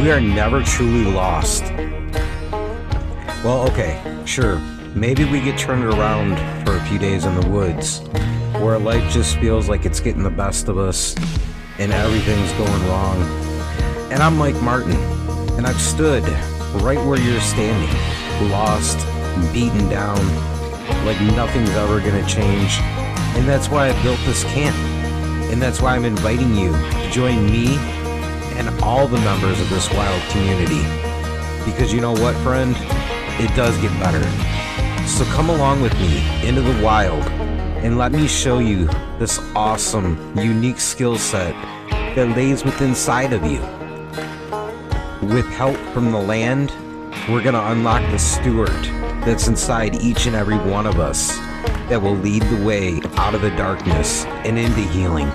we are never truly lost. Well, okay, sure. Maybe we get turned around for a few days in the woods, where life just feels like it's getting the best of us and everything's going wrong. And I'm Mike Martin, and I've stood right where you're standing, lost, beaten down, like nothing's ever gonna change. And that's why I built this camp. And that's why I'm inviting you to join me and all the members of this wild community. Because you know what, friend? It does get better. So come along with me into the wild and let me show you this awesome, unique skill set that lays within inside of you. With help from the land, we're going to unlock the steward that's inside each and every one of us that will lead the way out of the darkness and into healing.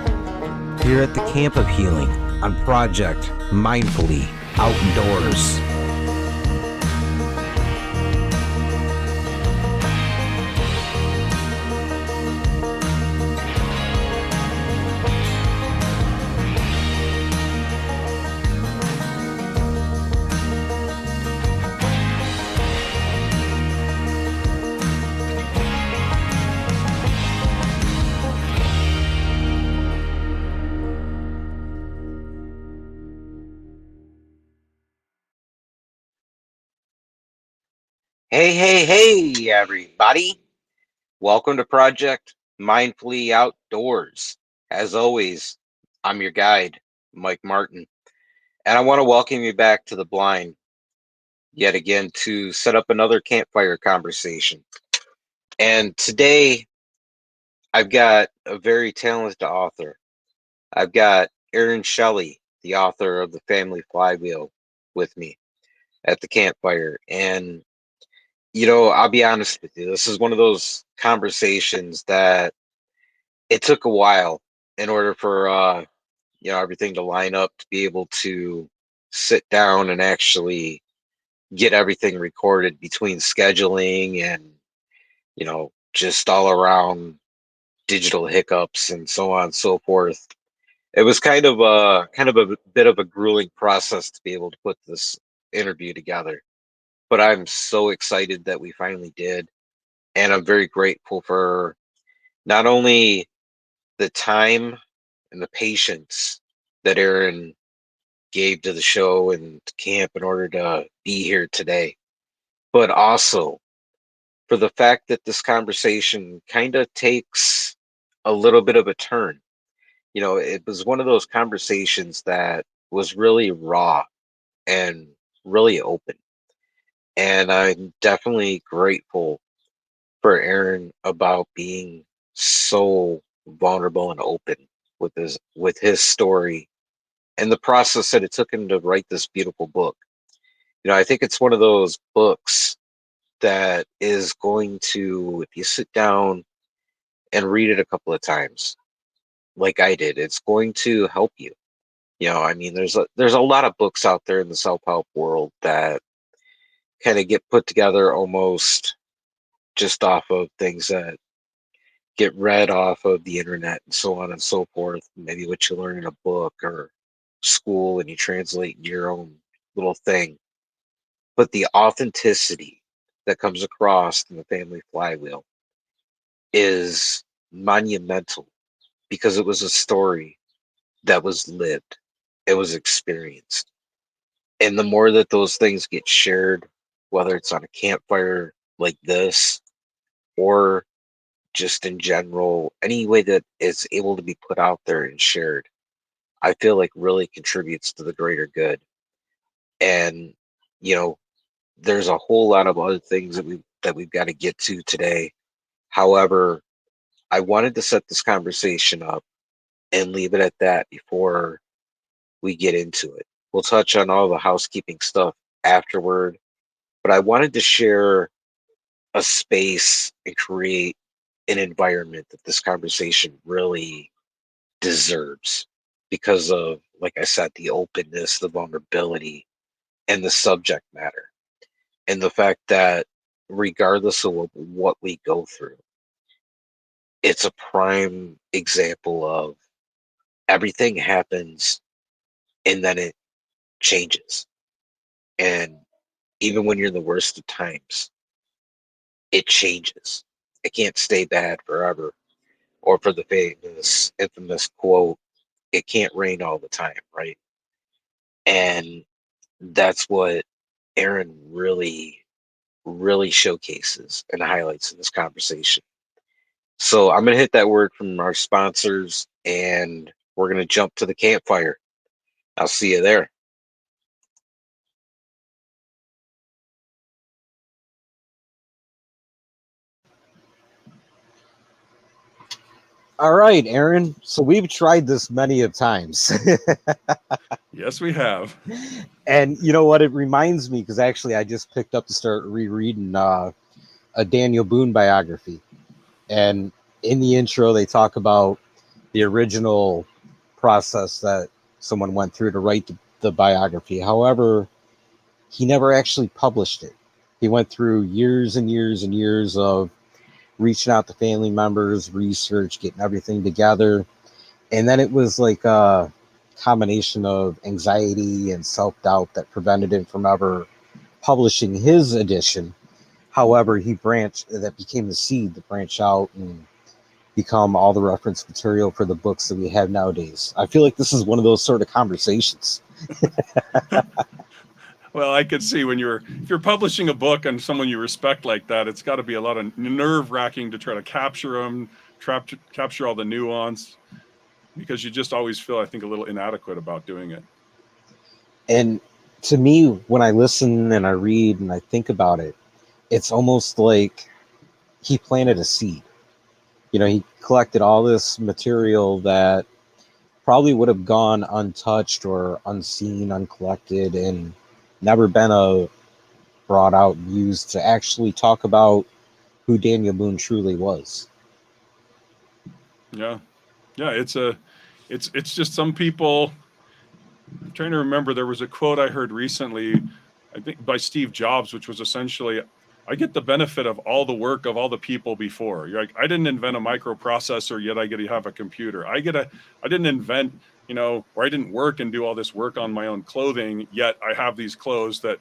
Here at the Camp of Healing on Project Mindfully Outdoors. Hey, everybody. Welcome to Project Mindfully Outdoors. As always, I'm your guide, Mike Martin, and I want to welcome you back to the blind yet again to set up another campfire conversation. And today, I've got a very talented author. I've got Aaron Shelley, the author of the Family Flywheel, with me at the campfire. And I'll be honest with you. This is one of those conversations that it took a while in order for everything to line up to be able to sit down and actually get everything recorded between scheduling and just all around digital hiccups and so on and so forth. It was kind of a bit of a grueling process to be able to put this interview together. But I'm so excited that we finally did. And I'm very grateful for not only the time and the patience that Aaron gave to the show and to camp in order to be here today, but also for the fact that this conversation kind of takes a little bit of a turn. It was one of those conversations that was really raw and really open. And I'm definitely grateful for Aaron about being so vulnerable and open with his story and the process that it took him to write this beautiful book. I think it's one of those books that is going to, if you sit down and read it a couple of times, like I did, it's going to help you. I mean, there's a lot of books out there in the self-help world that kind of get put together almost just off of things that get read off of the internet and so on and so forth. Maybe what you learn in a book or school and you translate into your own little thing. But the authenticity that comes across in the Family Flywheel is monumental because it was a story that was lived, it was experienced. And the more that those things get shared, whether it's on a campfire like this or just in general, any way that it's able to be put out there and shared, I feel like really contributes to the greater good. And you know, there's a whole lot of other things that we've got to get to today. However, I wanted to set this conversation up and leave it at that before we get into it. We'll touch on all the housekeeping stuff afterward, but I wanted to share a space and create an environment that this conversation really deserves because of, like I said, the openness, the vulnerability, and the subject matter. And the fact that regardless of what we go through, it's a prime example of everything happens and then it changes. And even when you're in the worst of times, it changes. It can't stay bad forever. Or for the famous, infamous quote, it can't rain all the time, right? And that's what Aaron really showcases and highlights in this conversation. So I'm going to hit that word from our sponsors and we're going to jump to the campfire. I'll see you there. All right, Aaron. So we've tried this many of times. Yes, we have. And you know what? It reminds me because actually I just picked up to start rereading a Daniel Boone biography. And in the intro, they talk about the original process that someone went through to write the biography. However, he never actually published it. He went through years and years and years of reaching out to family members, research, getting everything together. And then it was like a combination of anxiety and self doubt that prevented him from ever publishing his edition. However, he branched, that became the seed to branch out and become all the reference material for the books that we have nowadays. I feel like this is one of those sort of conversations. Well, I could see if you're publishing a book on someone you respect like that, it's got to be a lot of nerve wracking to try to capture them, capture all the nuance, because you just always feel, I think, a little inadequate about doing it. And to me, when I listen and I read and I think about it, it's almost like he planted a seed. He collected all this material that probably would have gone untouched or unseen, uncollected, and never been brought out and used to actually talk about who Daniel Boone truly was. Yeah, yeah. It's just some people. I'm trying to remember. There was a quote I heard recently, I think by Steve Jobs, which was essentially, I get the benefit of all the work of all the people before. You're like, I didn't invent a microprocessor, yet I get to have a computer. I didn't invent, or I didn't work and do all this work on my own clothing, yet I have these clothes that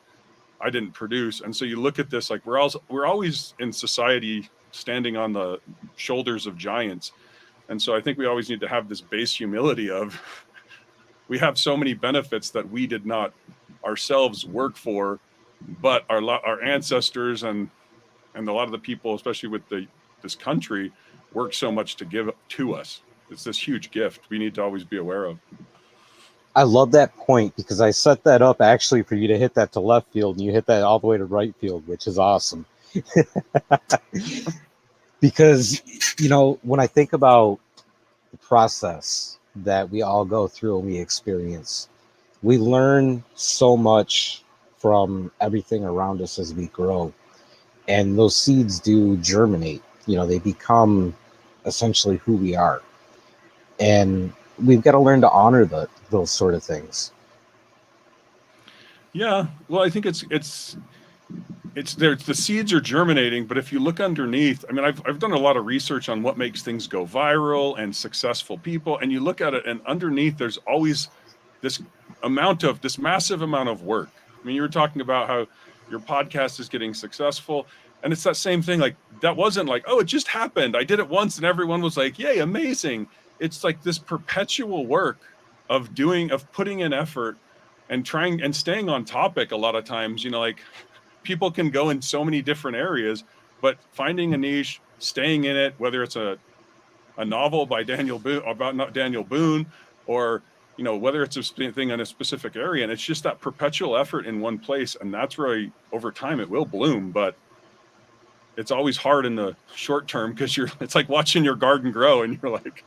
I didn't produce. And so you look at this, like we're always in society standing on the shoulders of giants. And so I think we always need to have this base humility of we have so many benefits that we did not ourselves work for, but our ancestors and a lot of the people, especially with this country, work so much to give to us. It's this huge gift we need to always be aware of. I love that point because I set that up actually for you to hit that to left field and you hit that all the way to right field, which is awesome. Because, when I think about the process that we all go through and we experience, we learn so much from everything around us as we grow. And those seeds do germinate, they become essentially who we are. And we've got to learn to honor those sort of things. Yeah, well, I think it's there. The seeds are germinating, but if you look underneath, I mean, I've done a lot of research on what makes things go viral and successful people, and you look at it, and underneath there's always this massive amount of work. I mean, you were talking about how your podcast is getting successful, and it's that same thing. Like that wasn't like, oh, it just happened. I did it once, and everyone was like, yay, amazing. It's like this perpetual work of putting in effort and trying and staying on topic. A lot of times, like people can go in so many different areas, but finding a niche, staying in it, whether it's a novel by Daniel Boone about not Daniel Boone, or whether it's a thing in a specific area, and it's just that perpetual effort in one place, and that's where over time it will bloom. But it's always hard in the short term because it's like watching your garden grow, and you're like,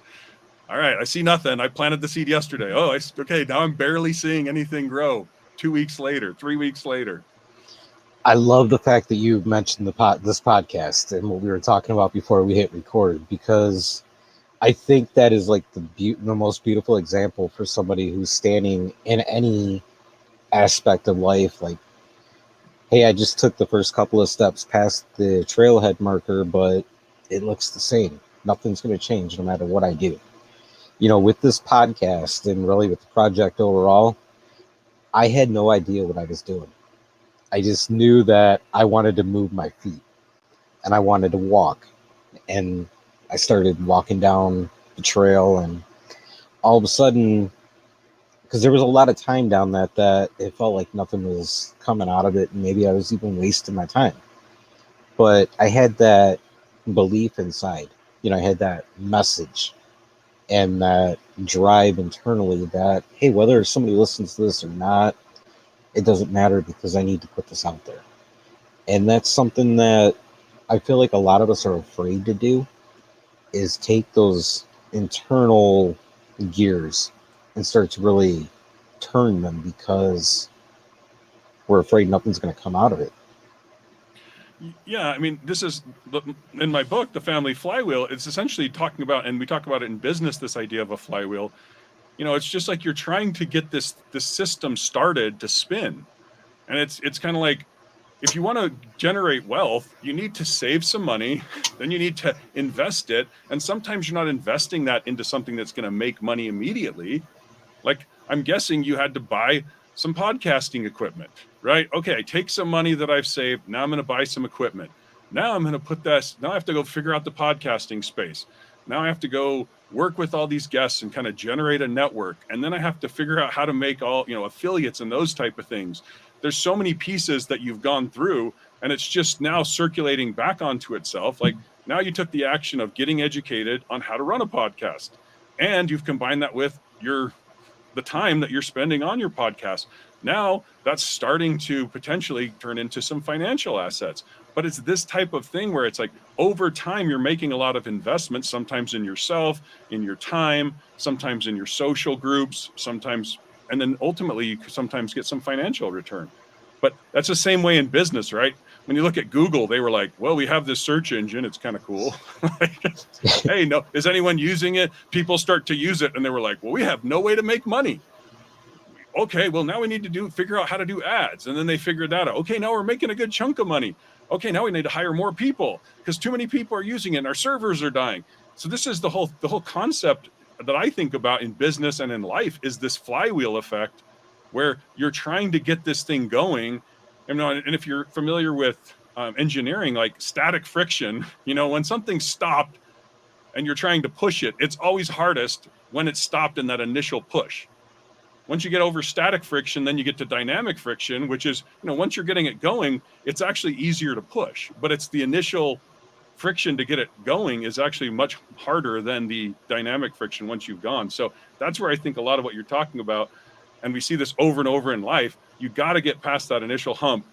all right, I see nothing. I planted the seed yesterday. Oh, okay, now I'm barely seeing anything grow. 2 weeks later, 3 weeks later. I love the fact that you mentioned this podcast and what we were talking about before we hit record, because I think that is like the most beautiful example for somebody who's standing in any aspect of life. Like, hey, I just took the first couple of steps past the trailhead marker, but it looks the same. Nothing's going to change no matter what I do. With this podcast and really with the project overall, I had no idea what I was doing. I just knew that I wanted to move my feet and I wanted to walk. And I started walking down the trail, and all of a sudden, because there was a lot of time down that it felt like nothing was coming out of it, and maybe I was even wasting my time. But I had that belief inside. I had that message and that drive internally that, hey, whether somebody listens to this or not, it doesn't matter because I need to put this out there. And that's something that I feel like a lot of us are afraid to do, is take those internal gears and start to really turn them because we're afraid nothing's going to come out of it. Yeah, I mean, this is in my book, The Family Flywheel. It's essentially talking about, and we talk about it in business, this idea of a flywheel. It's just like you're trying to get this system started to spin, and it's kind of like, if you want to generate wealth, you need to save some money, then you need to invest it, and sometimes you're not investing that into something that's going to make money immediately. Like, I'm guessing you had to buy some podcasting equipment, right? Okay, I take some money that I've saved. Now I'm going to buy some equipment. Now I'm going to put this, now I have to go figure out the podcasting space. Now I have to go work with all these guests and kind of generate a network. And then I have to figure out how to make all, affiliates and those type of things. There's so many pieces that you've gone through, and it's just now circulating back onto itself. Like, now you took the action of getting educated on how to run a podcast, and you've combined that with the time that you're spending on your podcast. Now that's starting to potentially turn into some financial assets. But it's this type of thing where it's like, over time, you're making a lot of investments, sometimes in yourself, in your time, sometimes in your social groups, sometimes, and then ultimately you sometimes get some financial return. But that's the same way in business, right? When you look at Google, they were like, well, we have this search engine. It's kind of cool. Like, hey, no, is anyone using it? People start to use it, and they were like, well, we have no way to make money. Okay, well, now we need to figure out how to do ads. And then they figured that out. Okay, now we're making a good chunk of money. Okay, now we need to hire more people because too many people are using it and our servers are dying. So this is the whole concept that I think about in business and in life, is this flywheel effect, where you're trying to get this thing going. And if you're familiar with engineering, like static friction, when something's stopped and you're trying to push it, it's always hardest when it's stopped in that initial push. Once you get over static friction, then you get to dynamic friction, which is, once you're getting it going, it's actually easier to push. But it's the initial friction to get it going is actually much harder than the dynamic friction once you've gone. So that's where I think a lot of what you're talking about, and we see this over and over in life, you got to get past that initial hump.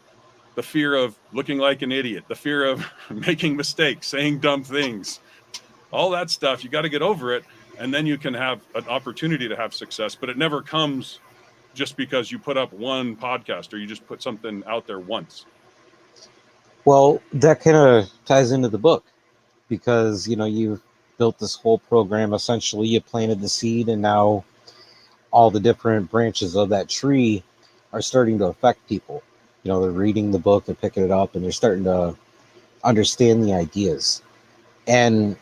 The fear of looking like an idiot, the fear of making mistakes, saying dumb things, all that stuff, you got to get over it. And then you can have an opportunity to have success. But it never comes just because you put up one podcast or you just put something out there once. Well, that kind of ties into the book because, you've built this whole program. Essentially, you planted the seed, and now all the different branches of that tree are starting to affect people. They're reading the book, they're picking it up, and they're starting to understand the ideas. And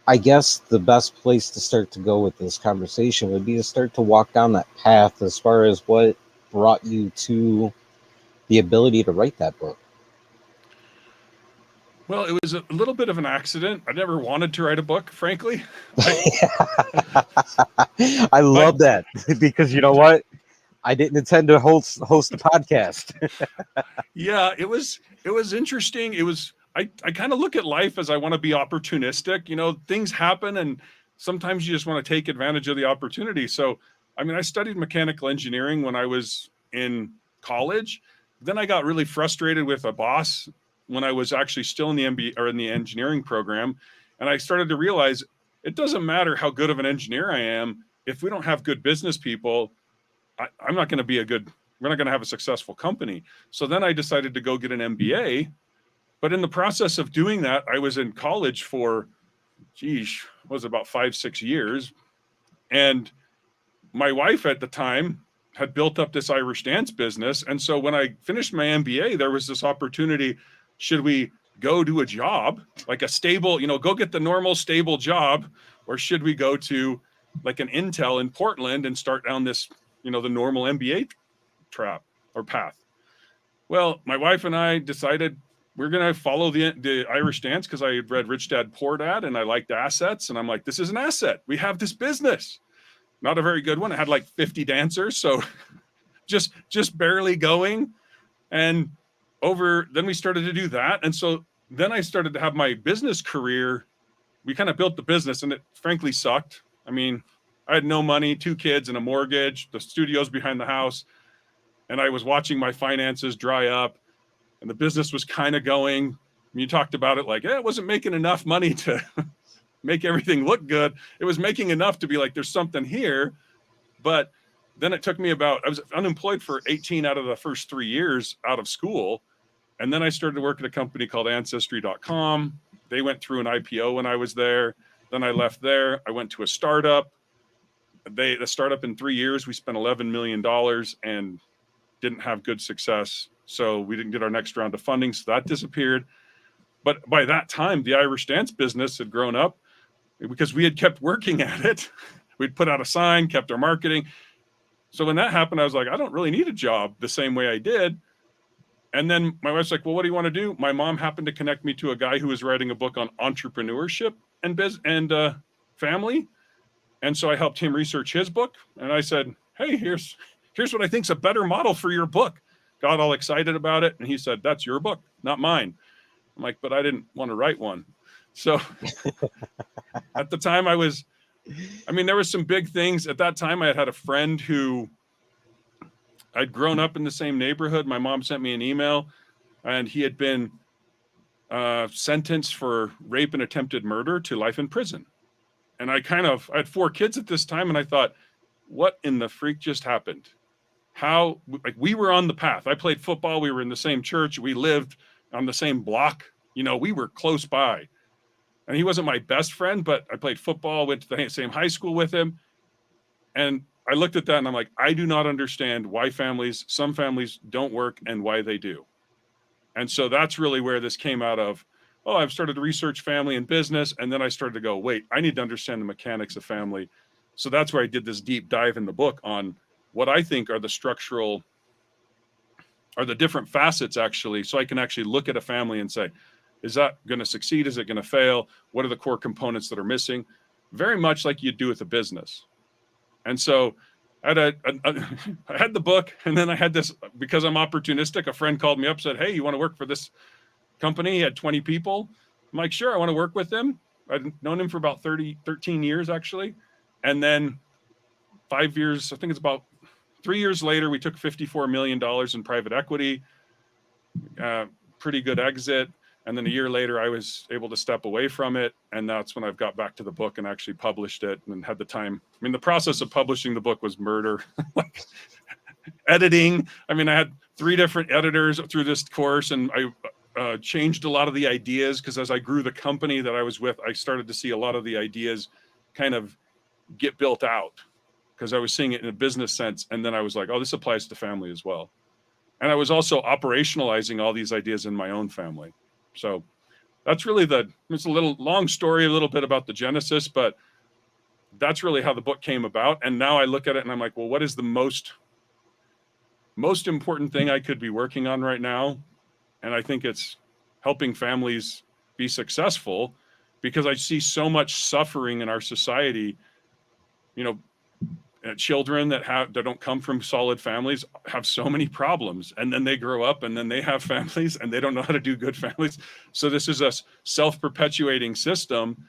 I guess the best place to start to go with this conversation would be to start to walk down that path as far as what brought you to the ability to write that book. Well, it was a little bit of an accident. I never wanted to write a book, frankly. Like, I love that because you know what? I didn't intend to host a podcast. Yeah, it was interesting. I kind of look at life as I want to be opportunistic. Things happen, and sometimes you just want to take advantage of the opportunity. So, I mean, I studied mechanical engineering when I was in college. Then I got really frustrated with a boss when I was actually still in the MBA or in the engineering program, and I started to realize it doesn't matter how good of an engineer I am if we don't have good business people. I'm not going to be we're not going to have a successful company. So then I decided to go get an MBA. But in the process of doing that, I was in college for, was about 5-6 years. And my wife at the time had built up this Irish dance business. And so when I finished my MBA, there was this opportunity. Should we go do a job, like a stable, go get the normal stable job, or should we go to like an Intel in Portland and start down this, the normal MBA trap or path? Well, my wife and I decided we're going to follow the Irish dance because I had read Rich Dad Poor Dad and I liked assets. And I'm like, this is an asset. We have this business. Not a very good one. It had like 50 dancers. So just barely going. And then we started to do that. And so then I started to have my business career. We kind of built the business and it frankly sucked. I mean, I had no money, 2 kids and a mortgage, the studio's behind the house. And I was watching my finances dry up and the business was kind of going. You talked about it like, it wasn't making enough money to make everything look good. It was making enough to be like, there's something here. But then it took me I was unemployed for 18 out of the first 3 years out of school. And then I started to work at a company called Ancestry.com. They went through an IPO when I was there. Then I left there. I went to a startup. The startup in 3 years, we spent $11 million and didn't have good success. So we didn't get our next round of funding. So that disappeared. But by that time, the Irish dance business had grown up because we had kept working at it. We'd put out a sign, kept our marketing. So when that happened, I was like, I don't really need a job the same way I did. And then my wife's like, well, what do you want to do? My mom happened to connect me to a guy who was writing a book on entrepreneurship and family. And so I helped him research his book. And I said, hey, here's what I think's a better model for your book. Got all excited about it. And he said, that's your book, not mine. I'm like, but I didn't want to write one. So at the time there was some big things. At that time, I had a friend who I'd grown up in the same neighborhood. My mom sent me an email and he had been sentenced for rape and attempted murder to life in prison. And I had 4 kids at this time. And I thought, what in the freak just happened? How, like, we were on the path. I played football. We were in the same church. We lived on the same block. We were close by. And he wasn't my best friend, but I played football, went to the same high school with him. And I looked at that and I'm like, I do not understand why some families don't work and why they do. And so that's really where this came out of. I've started to research family and business. And then I started to go, wait, I need to understand the mechanics of family. So that's where I did this deep dive in the book on what I think are the different facets actually. So I can actually look at a family and say, is that going to succeed? Is it going to fail? What are the core components that are missing? Very much like you do with a business. And so I had the book, and then I had this, because I'm opportunistic, a friend called me up, said, hey, you want to work for this company? He had 20 people. I'm like, sure, I want to work with him. I'd known him for about 13 years, actually. And then 5 years, I think it's about 3 years later, we took $54 million in private equity, pretty good exit. And then a year later, I was able to step away from it. And that's when I've got back to the book and actually published it and had the time. I mean, the process of publishing the book was murder. Like, editing. I mean, I had 3 different editors through this course, and I changed a lot of the ideas because as I grew the company that I was with, I started to see a lot of the ideas kind of get built out because I was seeing it in a business sense. And then I was like, oh, this applies to family as well. And I was also operationalizing all these ideas in my own family. So that's really it's a little long story, a little bit about the genesis, but that's really how the book came about. And now I look at it and I'm like, well, what is the most important thing I could be working on right now? And I think it's helping families be successful, because I see so much suffering in our society. Children that don't come from solid families have so many problems, and then they grow up and then they have families and they don't know how to do good families. So this is a self-perpetuating system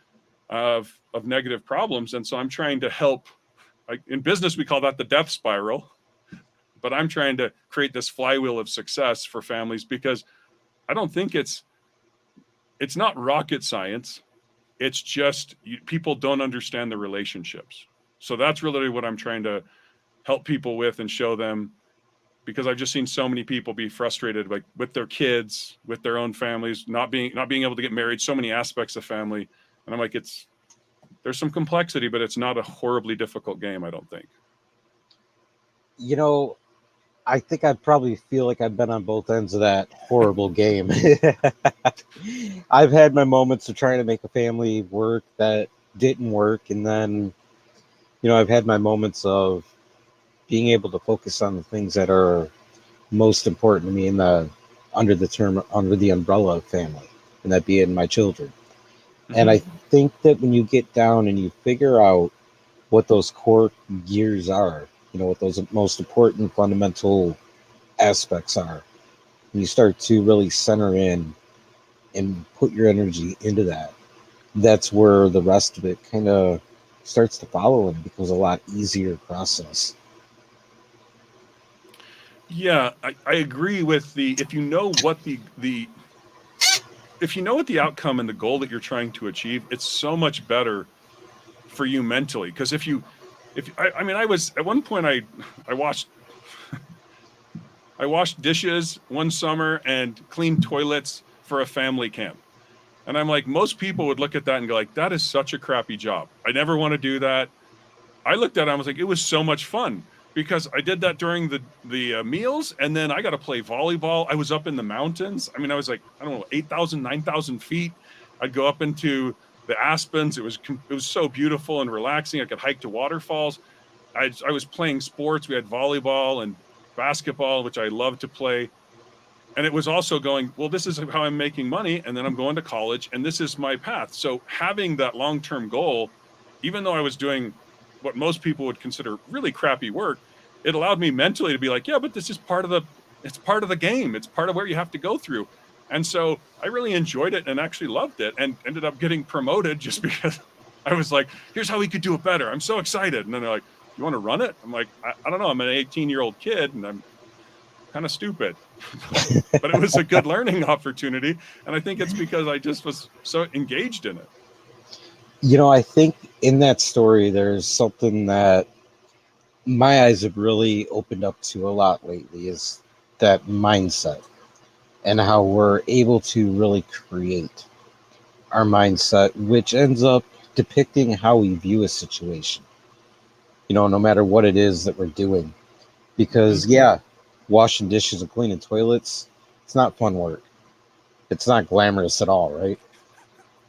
of negative problems. And so I'm trying to help, like in business, we call that the death spiral, but I'm trying to create this flywheel of success for families, because I don't think it's not rocket science. It's just people don't understand the relationships. So that's really what I'm trying to help people with and show them, because I've just seen so many people be frustrated, like with their kids, with their own families, not being able to get married, so many aspects of family. And I'm like, there's some complexity, but it's not a horribly difficult game, I don't think. I think I probably feel like I've been on both ends of that horrible game. I've had my moments of trying to make a family work that didn't work. And then, I've had my moments of being able to focus on the things that are most important to me in the under the umbrella of family, and that being my children. And I think that when you get down and you figure out what those core gears are, what those most important fundamental aspects are, and you start to really center in and put your energy into that, that's where the rest of it kind of starts to follow and becomes a lot easier process. Yeah, I agree with if you know what the if you know what the outcome and the goal that you're trying to achieve, it's so much better for you mentally. Because if I mean, I was at one point, I washed I washed dishes one summer and cleaned toilets for a family camp. And I'm like, most people would look at that and go like, that is such a crappy job. I never want to do that. I looked at it, I was like, it was so much fun because I did that during the meals, and then I got to play volleyball. I was up in the mountains. I mean, I was like, I don't know, 8,000, 9,000 feet. I'd go up into the aspens. It was so beautiful and relaxing. I could hike to waterfalls. I was playing sports. We had volleyball and basketball, which I love to play. And it was also going, well, this is how I'm making money, and then I'm going to college, and this is my path. So having that long-term goal, even though I was doing what most people would consider really crappy work, it allowed me mentally to be like, yeah, but this is it's part of the game. It's part of where you have to go through. And so I really enjoyed it and actually loved it and ended up getting promoted just because I was like, here's how we could do it better. I'm so excited. And then they're like, you want to run it? I'm like, I don't know. I'm an 18-year-old kid and I'm kind of stupid, but it was a good learning opportunity. And I think it's because I just was so engaged in it. I think in that story, there's something that my eyes have really opened up to a lot lately is that mindset and how we're able to really create our mindset, which ends up depicting how we view a situation, no matter what it is that we're doing. Because, yeah, washing dishes and cleaning toilets, it's not fun work. It's not glamorous at all, right?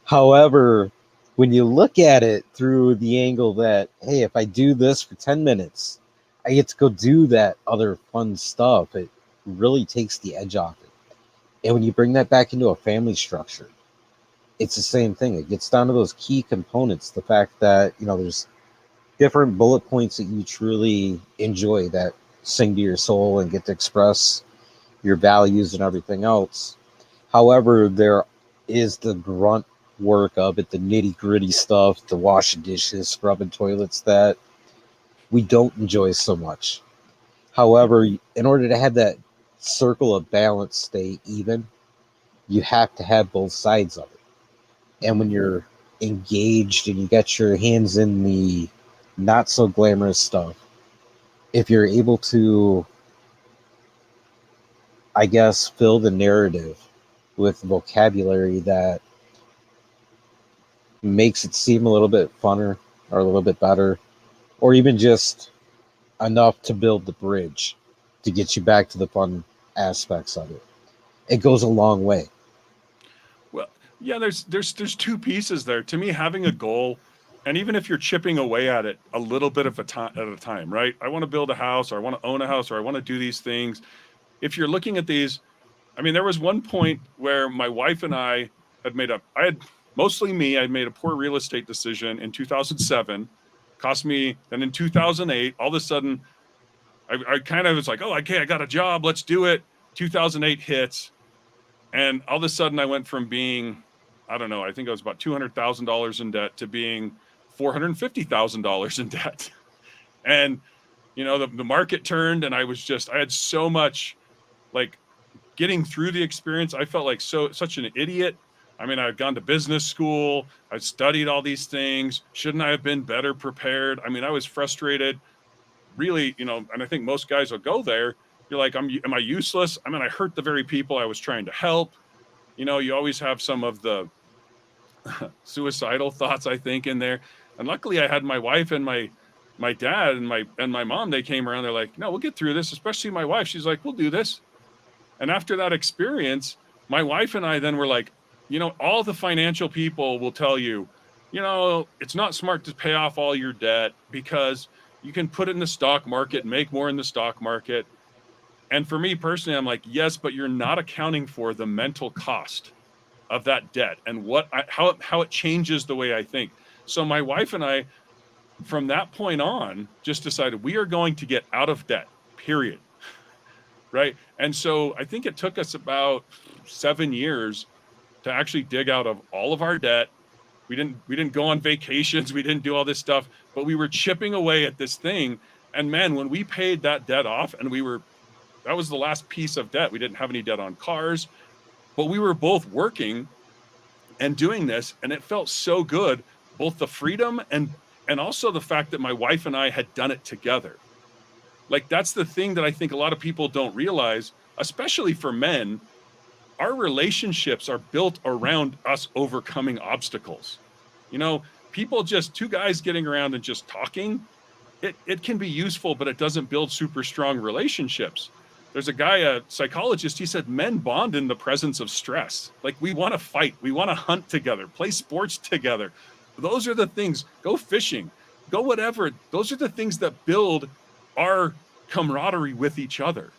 However, when you look at it through the angle that, hey, if I do this for 10 minutes, I get to go do that other fun stuff, it really takes the edge off it. And when you bring that back into a family structure, it's the same thing. It gets down to those key components. The fact that, there's different bullet points that you truly enjoy that sing to your soul and get to express your values and everything else. However, there is the grunt work of it, the nitty gritty stuff, the washing dishes, scrubbing toilets that we don't enjoy so much. However, in order to have that circle of balance stay even, you have to have both sides of it. And when you're engaged and you got your hands in the not so glamorous stuff, if you're able to, I guess, fill the narrative with vocabulary that makes it seem a little bit funner or a little bit better, or even just enough to build the bridge to get you back to the fun aspects of it, it goes a long way. Well, yeah, there's two pieces there. To me, having a goal, and even if you're chipping away at it a little bit of a time at a time, right? I want to build a house, or I want to own a house, or I want to do these things. If you're looking at these, I mean, there was one point where my wife and I had mostly me, I made a poor real estate decision in 2007, cost me, then in 2008, all of a sudden, I kind of was like, oh, okay, I got a job, let's do it. 2008 hits, and all of a sudden, I went from being, I don't know, I think I was about $200,000 in debt to being $450,000 in debt. And, the market turned, and I had so much, like, getting through the experience. I felt like such an idiot. I mean, I'd gone to business school, I'd studied all these things. Shouldn't I have been better prepared? I mean, I was frustrated, really, and I think most guys will go there. You're like, am I useless? I mean, I hurt the very people I was trying to help. You always have some of the suicidal thoughts, I think, in there. And luckily I had my wife and my dad and my mom. They came around, they're like, no, we'll get through this. Especially my wife, she's like, we'll do this. And after that experience, my wife and I then were like, all the financial people will tell you, it's not smart to pay off all your debt because you can put it in the stock market, make more in the stock market. And for me personally, I'm like, yes, but you're not accounting for the mental cost of that debt and how it changes the way I think. So my wife and I, from that point on, just decided we are going to get out of debt, period. Right. And so I think it took us about 7 years to actually dig out of all of our debt. We didn't go on vacations, we didn't do all this stuff, but we were chipping away at this thing. And man, when we paid that debt off, and that was the last piece of debt. We didn't have any debt on cars, but we were both working and doing this, and it felt so good, both the freedom and also the fact that my wife and I had done it together. Like, that's the thing that I think a lot of people don't realize, especially for men. Our relationships are built around us overcoming obstacles. You know, people, just two guys getting around and just talking, it can be useful, but it doesn't build super strong relationships. There's a guy, a psychologist, he said men bond in the presence of stress. Like, we want to fight, we want to hunt together, play sports together. Those are the things, go fishing, go whatever. Those are the things that build our camaraderie with each other.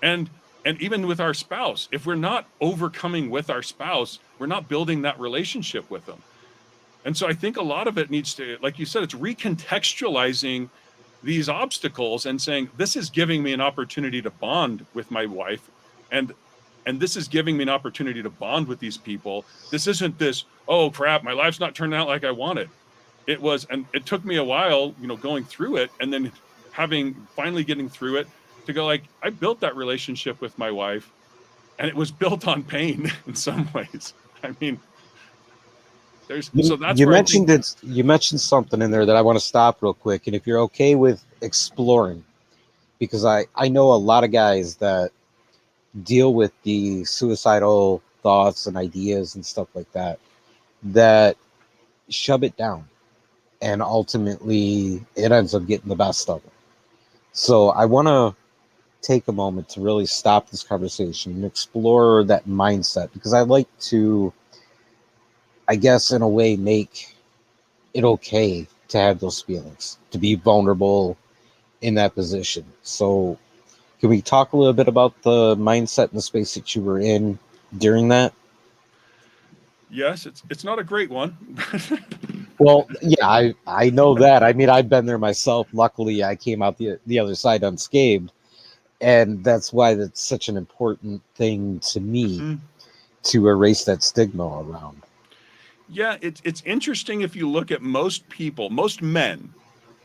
And even with our spouse, if we're not overcoming with our spouse, we're not building that relationship with them. And so I think a lot of it needs to, like you said, it's recontextualizing these obstacles and saying, this is giving me an opportunity to bond with my wife, and this is giving me an opportunity to bond with these people. This isn't this, oh crap, my life's not turning out like I wanted. It was, and it took me a while, going through it, and then finally getting through it, to go like, I built that relationship with my wife, and it was built on pain in some ways. I mean, so that's you where mentioned it. You mentioned something in there that I want to stop real quick, and if you're okay with exploring, because I know a lot of guys that deal with the suicidal thoughts and ideas and stuff like that shove it down, and ultimately it ends up getting the best of them. So I want to take a moment to really stop this conversation and explore that mindset, because I like to, I guess, in a way, make it okay to have those feelings, to be vulnerable in that position. So can we talk a little bit about the mindset and the space that you were in during that? Yes, it's not a great one. Well, yeah, I know that. I mean, I've been there myself. Luckily, I came out the other side unscathed. And that's why that's such an important thing to me, to erase that stigma around. Yeah, it's interesting. If you look at most people, most men,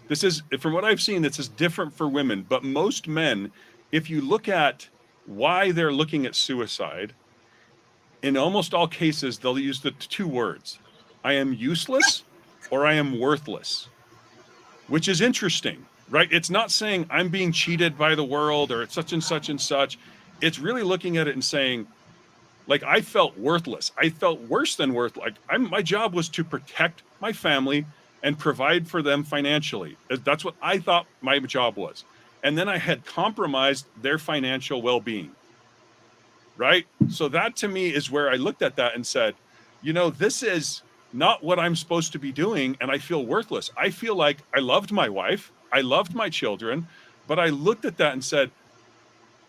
this is, from what I've seen, this is different for women, but most men, if you look at why they're looking at suicide, in almost all cases, they'll use the two words, I am useless or I am worthless, which is interesting, right? It's not saying I'm being cheated by the world or it's such and such and such. It's really looking at it and saying, like, I felt worthless. I felt worse than worthless. Like, my job was to protect my family and provide for them financially. That's what I thought my job was. And then I had compromised their financial well-being. Right? So that, to me, is where I looked at that and said, this is not what I'm supposed to be doing. And I feel worthless. I feel like I loved my wife, I loved my children, but I looked at that and said,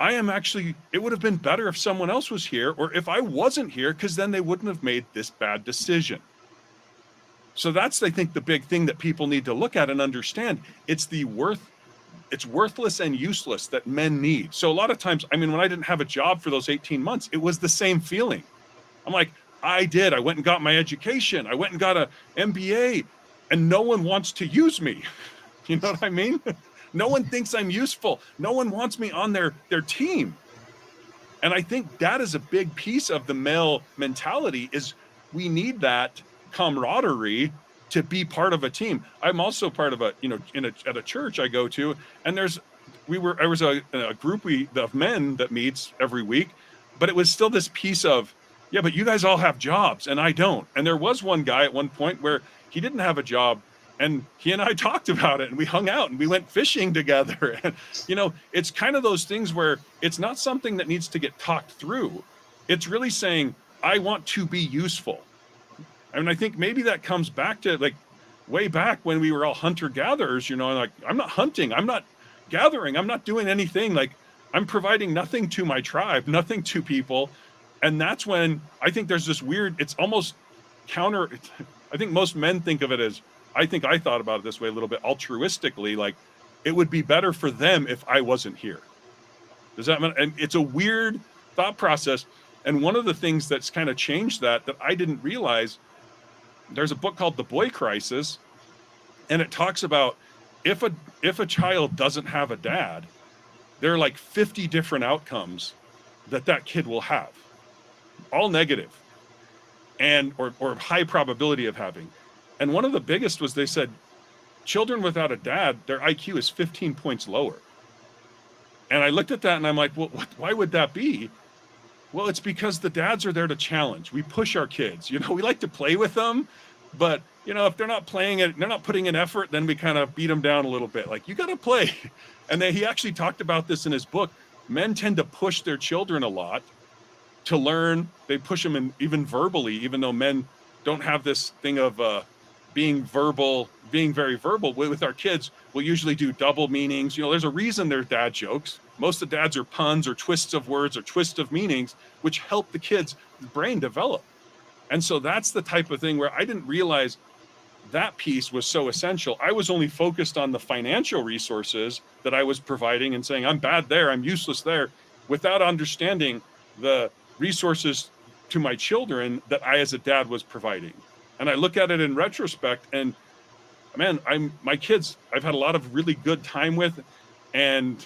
it would have been better if someone else was here, or if I wasn't here, because then they wouldn't have made this bad decision. So that's, I think, the big thing that people need to look at and understand. It's worthless and useless that men need. So a lot of times, I mean, when I didn't have a job for those 18 months, it was the same feeling. I'm like, I went and got my education. I went and got an MBA, and no one wants to use me. You know what I mean? No one thinks I'm useful. No one wants me on their team. And I think that is a big piece of the male mentality, is we need that camaraderie to be part of a team. I'm also part of at a church I go to, and there was a group of men that meets every week, but it was still this piece of, yeah, but you guys all have jobs and I don't. And there was one guy at one point where he didn't have a job, and he and I talked about it, and we hung out and we went fishing together. And, it's kind of those things where it's not something that needs to get talked through. It's really saying, I want to be useful. I mean, I think maybe that comes back to, like, way back when we were all hunter gatherers, like, I'm not hunting, I'm not gathering, I'm not doing anything. Like, I'm providing nothing to my tribe, nothing to people. And that's when I think there's this weird, it's almost counter. I think most men think of it as, I think I thought about it this way a little bit altruistically, like it would be better for them if I wasn't here. Does that mean? And it's a weird thought process. And one of the things that's kind of changed that I didn't realize, there's a book called The Boy Crisis, and it talks about if a child doesn't have a dad, there are like 50 different outcomes that kid will have, all negative and or high probability of having. And one of the biggest was, they said children without a dad, their IQ is 15 points lower. And I looked at that and I'm like, well, why would that be? Well, it's because the dads are there to challenge. We push our kids. You know, we like to play with them, but you know, if they're not playing it, they're not putting in effort, then we kind of beat them down a little bit. Like, you got to play. And then he actually talked about this in his book. Men tend to push their children a lot to learn. They push them in, even verbally, even though men don't have this thing of being verbal, being very verbal. With our kids, we'll usually do double meanings. You know, there's a reason they're dad jokes. Most of the dads are puns or twists of words or twists of meanings, which help the kids' brain develop. And so that's the type of thing where I didn't realize that piece was so essential. I was only focused on the financial resources that I was providing and saying, I'm bad there, I'm useless there, without understanding the resources to my children that I as a dad was providing. And I look at it in retrospect, and man, my kids, I've had a lot of really good time with. And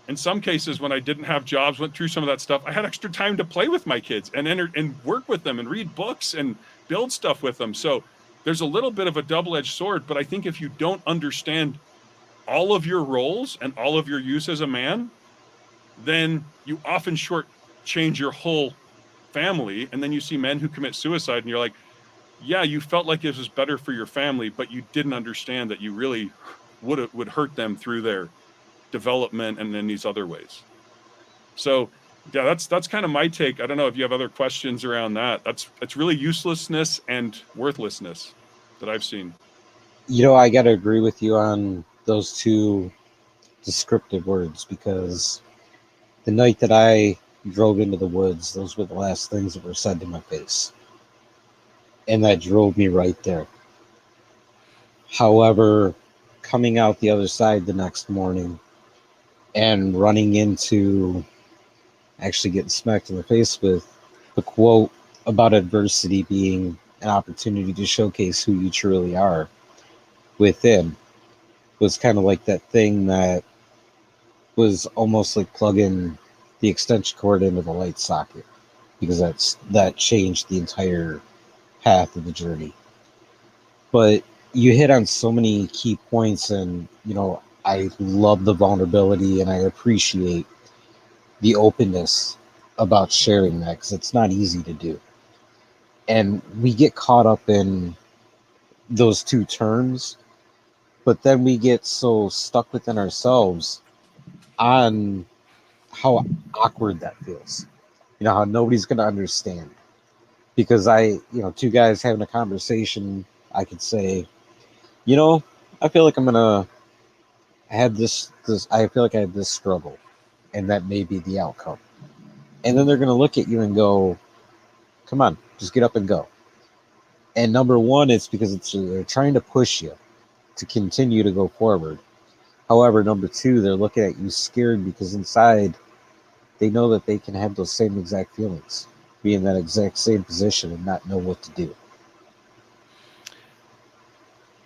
in some cases, when I didn't have jobs, went through some of that stuff, I had extra time to play with my kids and work with them and read books and build stuff with them. So there's a little bit of a double-edged sword, but I think if you don't understand all of your roles and all of your use as a man, then you often shortchange your whole family. And then you see men who commit suicide and you're like, yeah, you felt like it was better for your family, but you didn't understand that you really would hurt them through their development and in these other ways. So yeah, that's kind of my take. I don't know if you have other questions around that. It's really uselessness and worthlessness that I've seen. You know, I got to agree with you on those two descriptive words, because the night that I drove into the woods, those were the last things that were said to my face. And that drove me right there. However, coming out the other side the next morning and running into actually getting smacked in the face with the quote about adversity being an opportunity to showcase who you truly are within was kind of like that thing that was almost like plugging the extension cord into the light socket, because that changed the entire path of the journey. But you hit on so many key points, and you know, I love the vulnerability and I appreciate the openness about sharing that, because it's not easy to do. And we get caught up in those two terms, but then we get so stuck within ourselves on how awkward that feels. You know, how nobody's going to understand. Because two guys having a conversation, I could say, you know, I feel like I feel like I have this struggle, and that may be the outcome. And then they're going to look at you and go, come on, just get up and go. And number one, it's because they're trying to push you to continue to go forward. However, number two, they're looking at you scared, because inside they know that they can have those same exact feelings, be in that exact same position and not know what to do.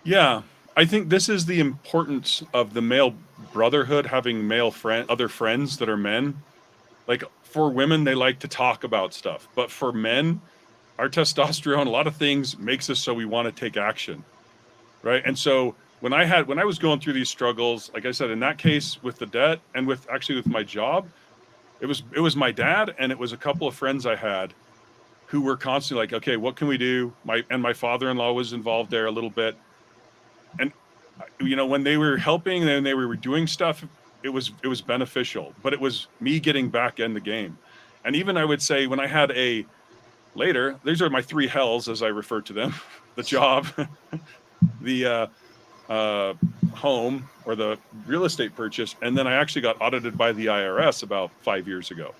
Yeah, I think this is the importance of the male brotherhood, having other friends that are men. Like, for women, they like to talk about stuff, but for men, our testosterone, a lot of things makes us so we want to take action, right? And so when I was going through these struggles, like I said, in that case with the debt and with my job, it was my dad and it was a couple of friends I had who were constantly like, okay, what can we do? My father-in-law was involved there a little bit. And you know, when they were helping and they were doing stuff, it was beneficial, but it was me getting back in the game. And even I would say, when I had these are my three hells, as I refer to them: the job, the home or the real estate purchase, and then I actually got audited by the IRS about 5 years ago.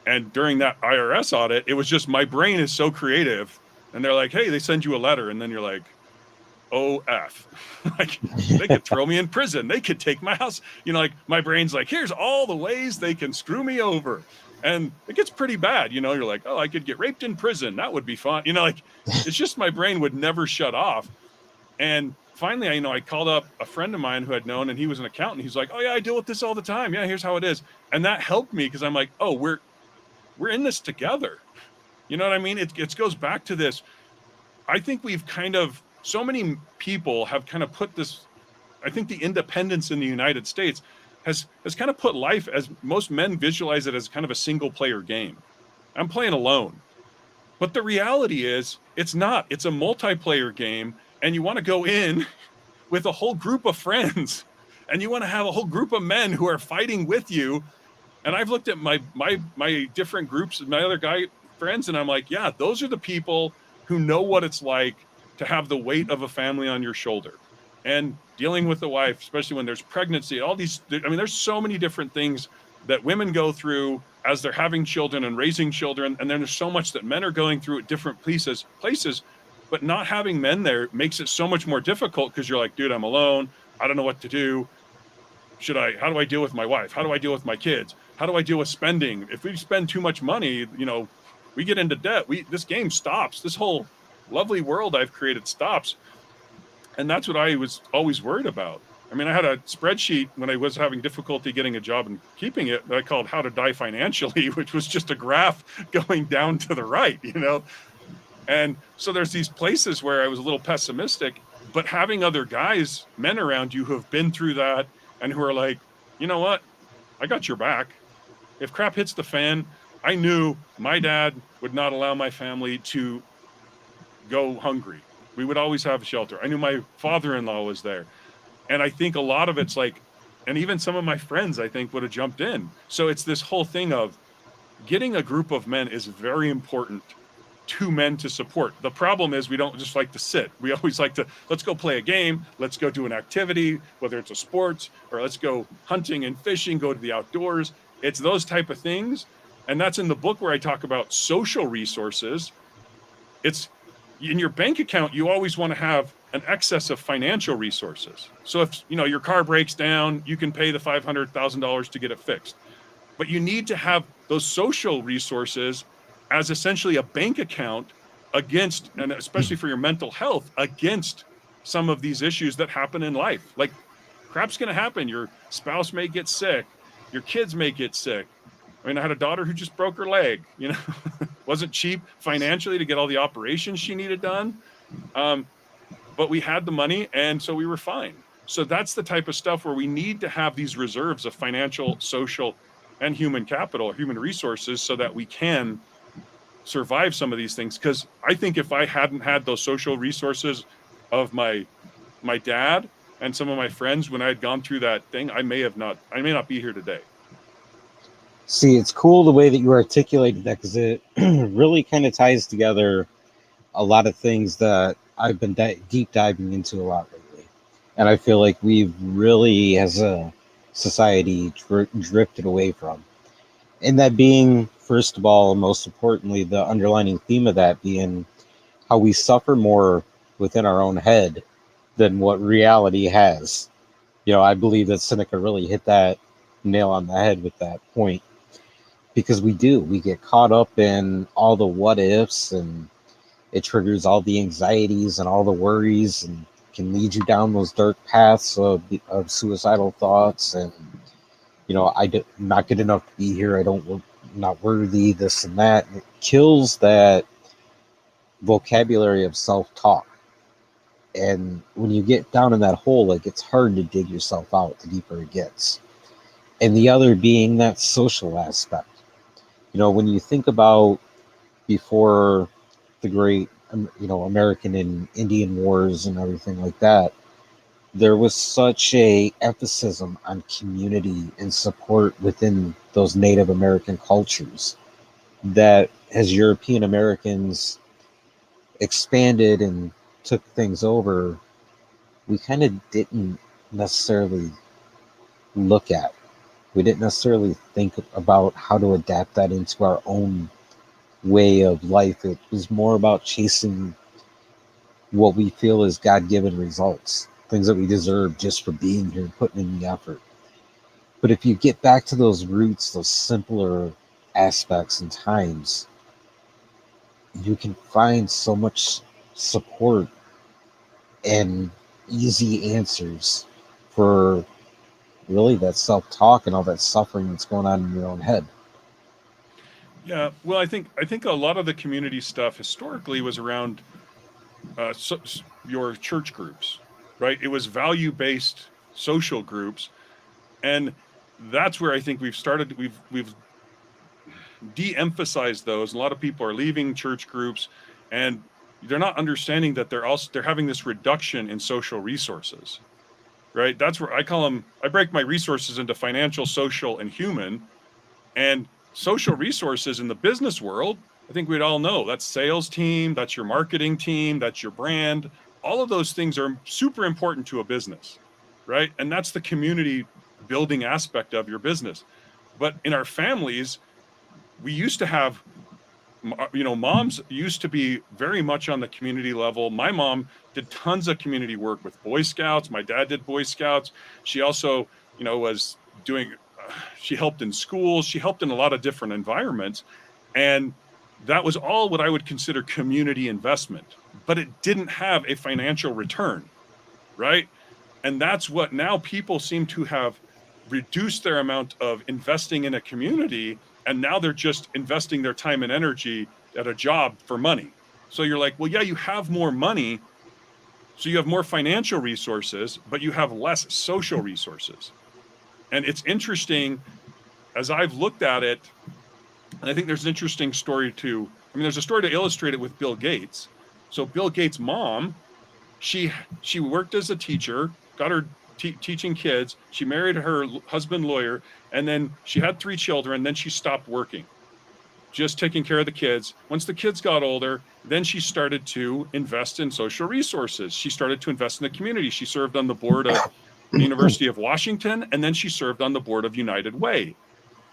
And during that IRS audit, it was just, my brain is so creative, and they're like, hey, they send you a letter, and then you're like, oh F. Like, they could throw me in prison, they could take my house, you know, like my brain's like, here's all the ways they can screw me over. And it gets pretty bad, you know, you're like, oh, I could get raped in prison, that would be fun, you know, like, it's just, my brain would never shut off. And finally, I called up a friend of mine who had known, and he was an accountant. He's like, oh yeah, I deal with this all the time, yeah, here's how it is. And that helped me, because I'm like, oh, we're in this together, you know what I mean? It goes back to this. I think we've kind of, so many people have kind of put this, I think the independence in the United States has kind of put life, as most men visualize it, as kind of a single player game. I'm playing alone. But the reality is, it's not. It's a multiplayer game, and you want to go in with a whole group of friends, and you want to have a whole group of men who are fighting with you. And I've looked at my different groups, my other guy friends, and I'm like, yeah, those are the people who know what it's like to have the weight of a family on your shoulder, and dealing with the wife, especially when there's pregnancy, all these, I mean, there's so many different things that women go through as they're having children and raising children. And then there's so much that men are going through at different places, but not having men there makes it so much more difficult, because you're like, dude, I'm alone, I don't know what to do. How do I deal with my wife? How do I deal with my kids? How do I deal with spending? If we spend too much money, you know, we get into debt. This game stops. This whole lovely world I've created stops. And that's what I was always worried about. I mean, I had a spreadsheet when I was having difficulty getting a job and keeping it that I called How to Die Financially, which was just a graph going down to the right, you know? And so there's these places where I was a little pessimistic, but having other guys, men around you who have been through that, and who are like, you know what? I got your back. If crap hits the fan, I knew my dad would not allow my family to go hungry. We would always have shelter. I knew my father-in-law was there. And I think a lot of it's like, and even some of my friends, I think, would have jumped in. So it's this whole thing of getting a group of men is very important. 2 men to support. The problem is, we don't just like to sit. We always like to, let's go play a game, let's go do an activity, whether it's a sports, or let's go hunting and fishing, go to the outdoors. It's those type of things. And that's in the book where I talk about social resources. It's in your bank account, you always want to have an excess of financial resources. So if, you know, your car breaks down, you can pay the $500,000 to get it fixed. But you need to have those social resources as essentially a bank account against, and especially for your mental health, against some of these issues that happen in life. Like, crap's going to happen. Your spouse may get sick. Your kids may get sick. I mean, I had a daughter who just broke her leg, you know, wasn't cheap financially to get all the operations she needed done. But we had the money, and so we were fine. So that's the type of stuff where we need to have these reserves of financial, social, and human capital, human resources, so that we can survive some of these things. Because I think if I hadn't had those social resources of my dad and some of my friends when I had gone through that thing, I may not be here today. See, it's cool the way that you articulated that, because it really kind of ties together a lot of things that I've been deep diving into a lot lately. And I feel like we've really, as a society, drifted away from. And that being, first of all, most importantly, the underlining theme of that being how we suffer more within our own head than what reality has. You know, I believe that Seneca really hit that nail on the head with that point. Because we get caught up in all the what ifs, and it triggers all the anxieties and all the worries, and can lead you down those dark paths of suicidal thoughts. And, you know, I'm not good enough to be here. I'm not worthy, this and that. And it kills that vocabulary of self-talk. And when you get down in that hole, like, it's hard to dig yourself out the deeper it gets. And the other being that social aspect. You know, when you think about before the great, American and Indian wars and everything like that, there was such a emphasis on community and support within those Native American cultures that, as European Americans expanded and took things over, we kind of didn't necessarily look at. We didn't necessarily think about how to adapt that into our own way of life. It was more about chasing what we feel is God given results, things that we deserve just for being here and putting in the effort. But if you get back to those roots, those simpler aspects and times, you can find so much support and easy answers for really that self talk and all that suffering that's going on in your own head. Yeah, well, I think a lot of the community stuff historically was around your church groups, right? It was value based social groups, and that's where I think we've de-emphasized those. A lot of people are leaving church groups, and they're not understanding that they're having this reduction in social resources, right? That's where I call them. I break my resources into financial, social, and human. And social resources in the business world, I think we'd all know that's sales team, that's your marketing team, that's your brand. All of those things are super important to a business, right? And that's the community building aspect of your business. But in our families, we used to have, moms used to be very much on the community level. My mom did tons of community work with Boy Scouts. My dad did Boy Scouts. She also, was doing, she helped in schools. She helped in a lot of different environments. And that was all what I would consider community investment, but it didn't have a financial return, right? And that's what now people seem to have reduced their amount of investing in a community. And now they're just investing their time and energy at a job for money. So you're like, well, yeah, you have more money. So you have more financial resources, but you have less social resources. And it's interesting as I've looked at it. And I think there's an interesting story too. I mean, there's a story to illustrate it with Bill Gates. So Bill Gates' mom, she worked as a teacher, got her teaching kids. She married her husband lawyer, and then she had 3 children. Then she stopped working, just taking care of the kids. Once the kids got older, then she started to invest in social resources. She started to invest in the community. She served on the board of the University of Washington, and then she served on the board of United Way,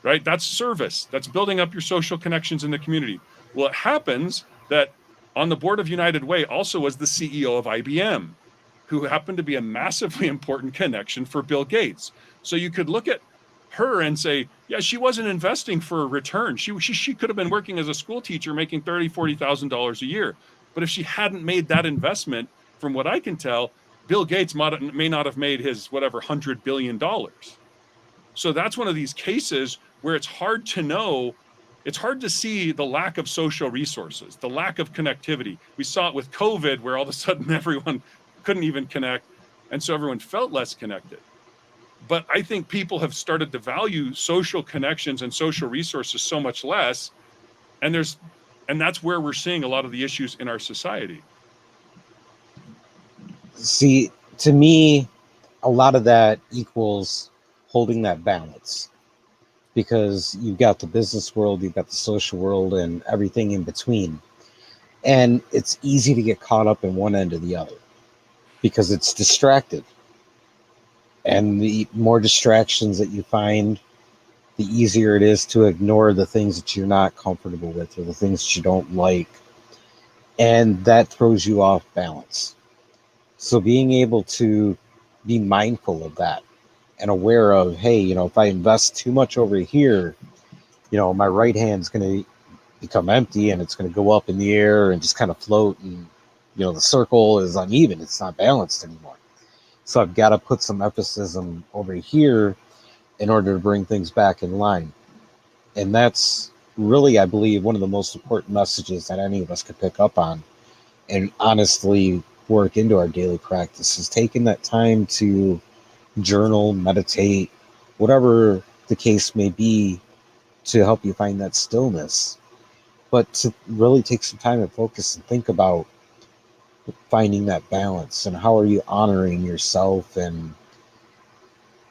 right? That's service. That's building up your social connections in the community. Well, it happens that on the board of United Way also was the CEO of IBM, who happened to be a massively important connection for Bill Gates. So you could look at her and say, yeah, she wasn't investing for a return. She could have been working as a school teacher making $30,000-$40,000 a year. But if she hadn't made that investment, from what I can tell, Bill Gates may not have made his whatever $100 billion. So that's one of these cases where it's hard to know. It's hard to see the lack of social resources, the lack of connectivity. We saw it with COVID, where all of a sudden everyone couldn't even connect. And so everyone felt less connected. But I think people have started to value social connections and social resources so much less. And that's where we're seeing a lot of the issues in our society. See, to me, a lot of that equals holding that balance, because you've got the business world, you've got the social world, and everything in between. And it's easy to get caught up in one end or the other because it's distracted. And the more distractions that you find, the easier it is to ignore the things that you're not comfortable with or the things that you don't like. And that throws you off balance. So being able to be mindful of that and aware of, hey, if I invest too much over here, my right hand's going to become empty and it's going to go up in the air and just kind of float. And, the circle is uneven. It's not balanced anymore. So I've got to put some emphasis over here in order to bring things back in line. And that's really, I believe, one of the most important messages that any of us could pick up on and honestly work into our daily practice, is taking that time to journal, meditate, whatever the case may be, to help you find that stillness. But to really take some time and focus and think about finding that balance and how are you honoring yourself. And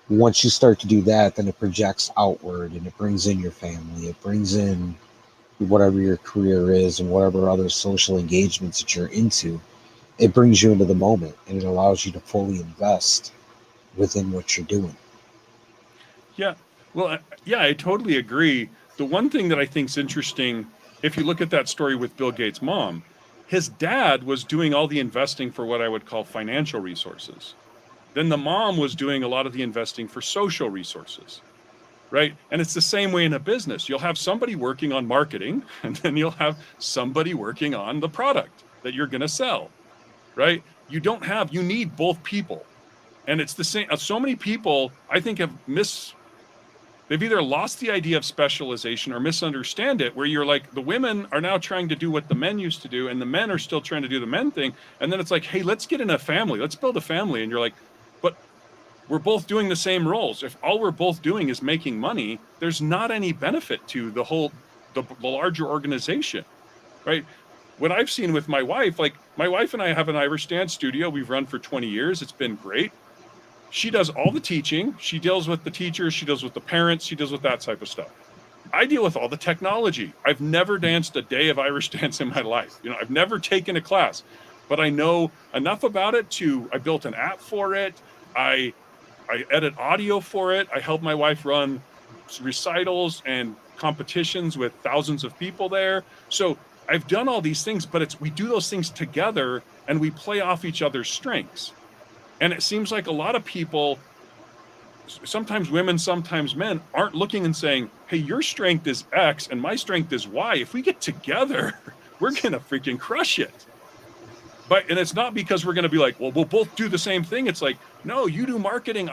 once you start to do that, then it projects outward and it brings in your family, it brings in whatever your career is and whatever other social engagements that you're into. it brings you into the moment and it allows you to fully invest within what you're doing. Yeah. Well, yeah, I totally agree. The one thing that I think is interesting, if you look at that story with Bill Gates' mom, his dad was doing all the investing for what I would call financial resources. Then the mom was doing a lot of the investing for social resources, right? And it's the same way in a business. You'll have somebody working on marketing, and then you'll have somebody working on the product that you're going to sell, right? You need both people. And it's the same. So many people, I think, they've either lost the idea of specialization or misunderstand it, where you're like, the women are now trying to do what the men used to do, and the men are still trying to do the men thing. And then it's like, hey, let's get in a family, let's build a family. And you're like, but we're both doing the same roles. If all we're both doing is making money, there's not any benefit to the larger organization, right? What I've seen with my wife, like my wife and I have an Irish dance studio we've run for 20 years. It's been great. She does all the teaching. She deals with the teachers. She deals with the parents. She deals with that type of stuff. I deal with all the technology. I've never danced a day of Irish dance in my life. I've never taken a class, but I know enough about it I built an app for it. I edit audio for it. I help my wife run recitals and competitions with thousands of people there. So I've done all these things, but we do those things together and we play off each other's strengths. And it seems like a lot of people, sometimes women, sometimes men, aren't looking and saying, hey, your strength is X and my strength is Y. If we get together, we're going to freaking crush it. And it's not because we're going to be like, well, we'll both do the same thing. It's like, no, you do marketing.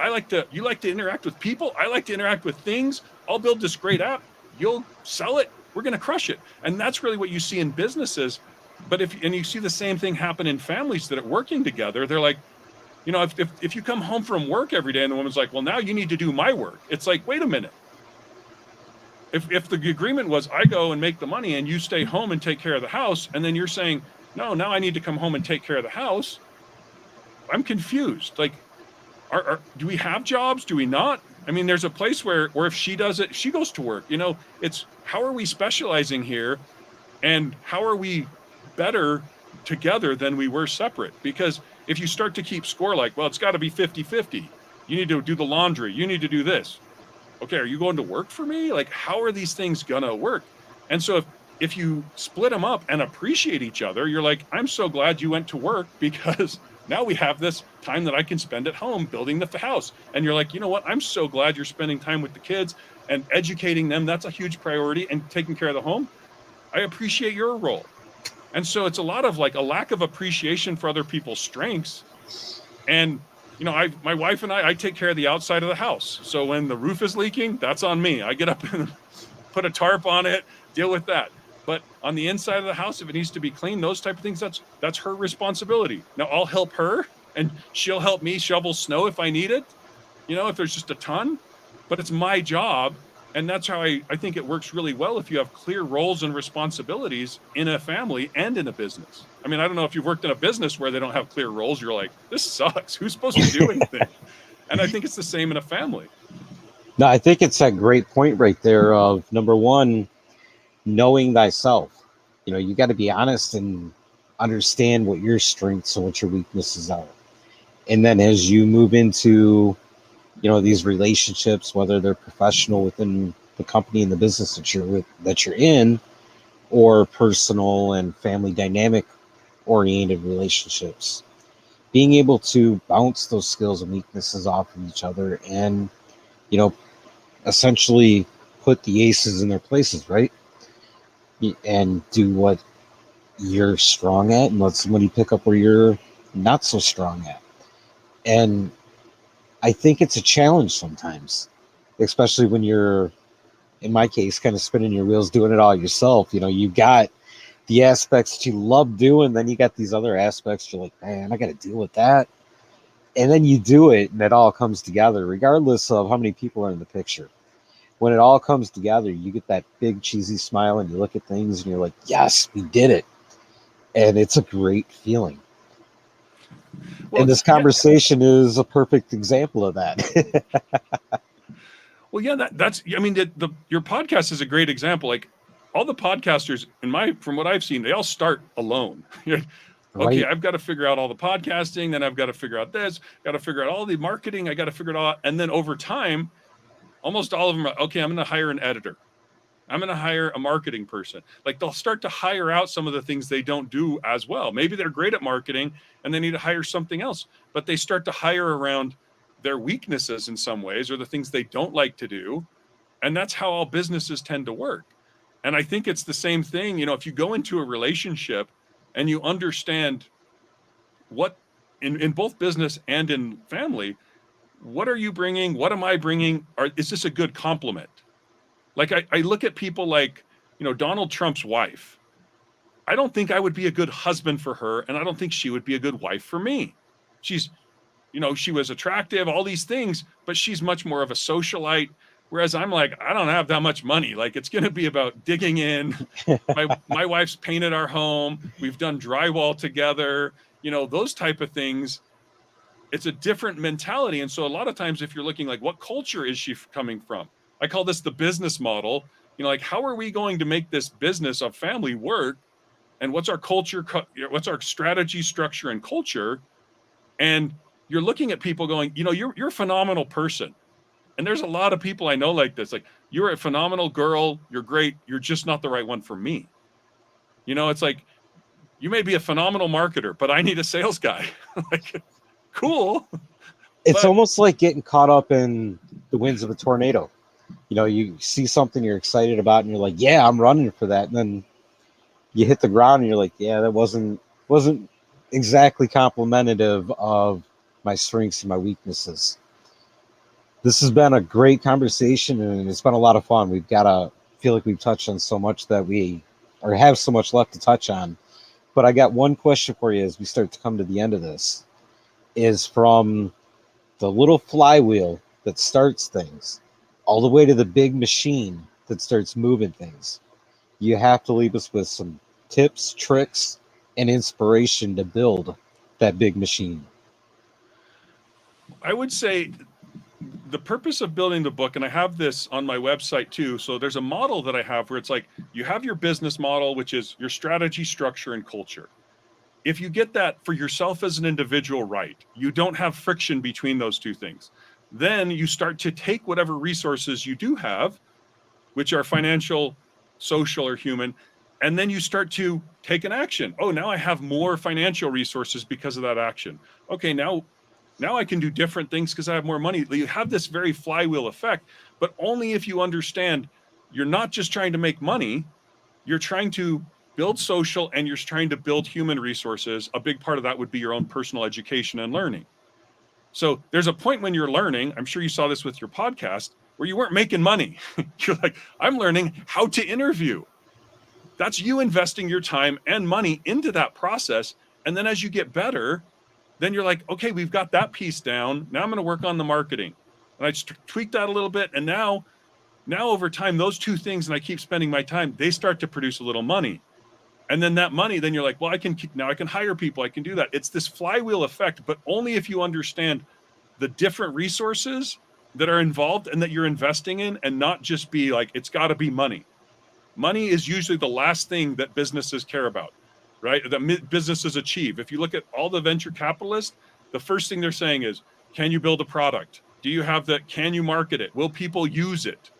You like to interact with people. I like to interact with things. I'll build this great app. You'll sell it. We're going to crush it. And that's really what you see in businesses. But you see the same thing happen in families that are working together. They're like, if you come home from work every day and the woman's like, well, now you need to do my work. It's like, wait a minute. If the agreement was I go and make the money and you stay home and take care of the house, and then you're saying, no, now I need to come home and take care of the house, I'm confused. Like, do we have jobs? Do we not? I mean, there's a place where if she does it, she goes to work. It's how are we specializing here, and how are we better together than we were separate? Because if you start to keep score like, well, it's got to be 50-50. You need to do the laundry. You need to do this. Okay, are you going to work for me? Like, how are these things going to work? And so if you split them up and appreciate each other, you're like, I'm so glad you went to work because now we have this time that I can spend at home building the house. And you're like, you know what? I'm so glad you're spending time with the kids and educating them. That's a huge priority, and taking care of the home. I appreciate your role. And so it's a lot of like a lack of appreciation for other people's strengths. And, my wife and I take care of the outside of the house. So when the roof is leaking, that's on me. I get up and put a tarp on it, deal with that. But on the inside of the house, if it needs to be clean, those type of things, that's her responsibility. Now I'll help her and she'll help me shovel snow if I need it, if there's just a ton, but it's my job. And that's how I think it works really well if you have clear roles and responsibilities in a family and in a business. I mean, I don't know if you've worked in a business where they don't have clear roles. You're like, this sucks. Who's supposed to do anything? And I think it's the same in a family. No, I think it's a great point right there of number one, knowing thyself. You got to be honest and understand what your strengths and what your weaknesses are. And then as you move into, these relationships, whether they're professional within the company and the business that you're in, or personal and family dynamic oriented relationships, being able to bounce those skills and weaknesses off of each other and, essentially put the aces in their places, right? And do what you're strong at and let somebody pick up where you're not so strong at. And I think it's a challenge sometimes, especially when you're, in my case, kind of spinning your wheels, doing it all yourself. You've got the aspects that you love doing, then you got these other aspects you're like, man, I got to deal with that. And then you do it and it all comes together, regardless of how many people are in the picture. When it all comes together, you get that big cheesy smile and you look at things and you're like, yes, we did it. And it's a great feeling. Well, and this conversation is a perfect example of that. Well, yeah, that's. I mean, your podcast is a great example. Like all the podcasters from what I've seen, they all start alone. Okay, Right. I've got to figure out all the podcasting, then I've got to figure out this, got to figure out all the marketing, I got to figure it all out. And then over time, almost all of them are, okay, I'm going to hire an editor. I'm going to hire a marketing person. Like they'll start to hire out some of the things they don't do as well. Maybe they're great at marketing and they need to hire something else, but they start to hire around their weaknesses in some ways or the things they don't like to do. And that's how all businesses tend to work. And I think it's the same thing, you know, if you go into a relationship and you understand what in both business and in family, what are you bringing? What am I bringing? Is this a good complement? Like I look at people like, you know, Donald Trump's wife. I don't think I would be a good husband for her, and I don't think she would be a good wife for me. She's, you know, she was attractive, all these things, but she's much more of a socialite. Whereas I'm like, I don't have that much money. Like it's going to be about digging in. My wife's painted our home. We've done drywall together. You know, those type of things. It's a different mentality. And so a lot of times, if you're looking like, what culture is she coming from? I call this the business model. You know, like how are we going to make this business of family work? And what's our culture? What's our strategy, structure, and culture? And you're looking at people going, you know, you're a phenomenal person. And there's a lot of people I know like this. Like, you're a phenomenal girl. You're great. You're just not the right one for me. You know, it's like, you may be a phenomenal marketer, but I need a sales guy. Like, cool. It's But almost like getting caught up in the winds of a tornado. You know, you see something you're excited about, and you're like, "Yeah, I'm running for that." And then you hit the ground, and you're like, "Yeah, that wasn't exactly complimentary of my strengths and my weaknesses." This has been a great conversation, and it's been a lot of fun. We've got to feel like we've touched on so much that we or have so much left to touch on. But I got one question for you as we start to come to the end of this. Is from the little flywheel that starts things all the way to the big machine that starts moving things. You have to leave us with some tips, tricks, and inspiration to build that big machine. I would say the purpose of building the book, and I have this on my website too. So there's a model that I have where it's like you have your business model, which is your strategy, structure, and culture. If you get that for yourself as an individual right, you don't have friction between those two things. Then you start to take whatever resources you do have, which are financial, social, or human, and then you start to take an action. Oh, now I have more financial resources because of that action. Okay, now I can do different things because I have more money. You have this very flywheel effect, but only if you understand you're not just trying to make money, you're trying to build social and you're trying to build human resources. A big part of that would be your own personal education and learning. So there's a point when you're learning, I'm sure you saw this with your podcast, where you weren't making money. You're like, I'm learning how to interview. That's you investing your time and money into that process. And then as you get better, then you're like, okay, we've got that piece down. Now I'm going to work on the marketing. And I tweak that a little bit. And now over time, those two things, and I keep spending my time, they start to produce a little money. And then that money, then you're like, well, I can hire people. I can do that. It's this flywheel effect, but only if you understand the different resources that are involved and that you're investing in, and not just be like, it's got to be money. Money is usually the last thing that businesses care about, right? That businesses achieve. If you look at all the venture capitalists, the first thing they're saying is, can you build a product? Do you have that? Can you market it? Will people use it?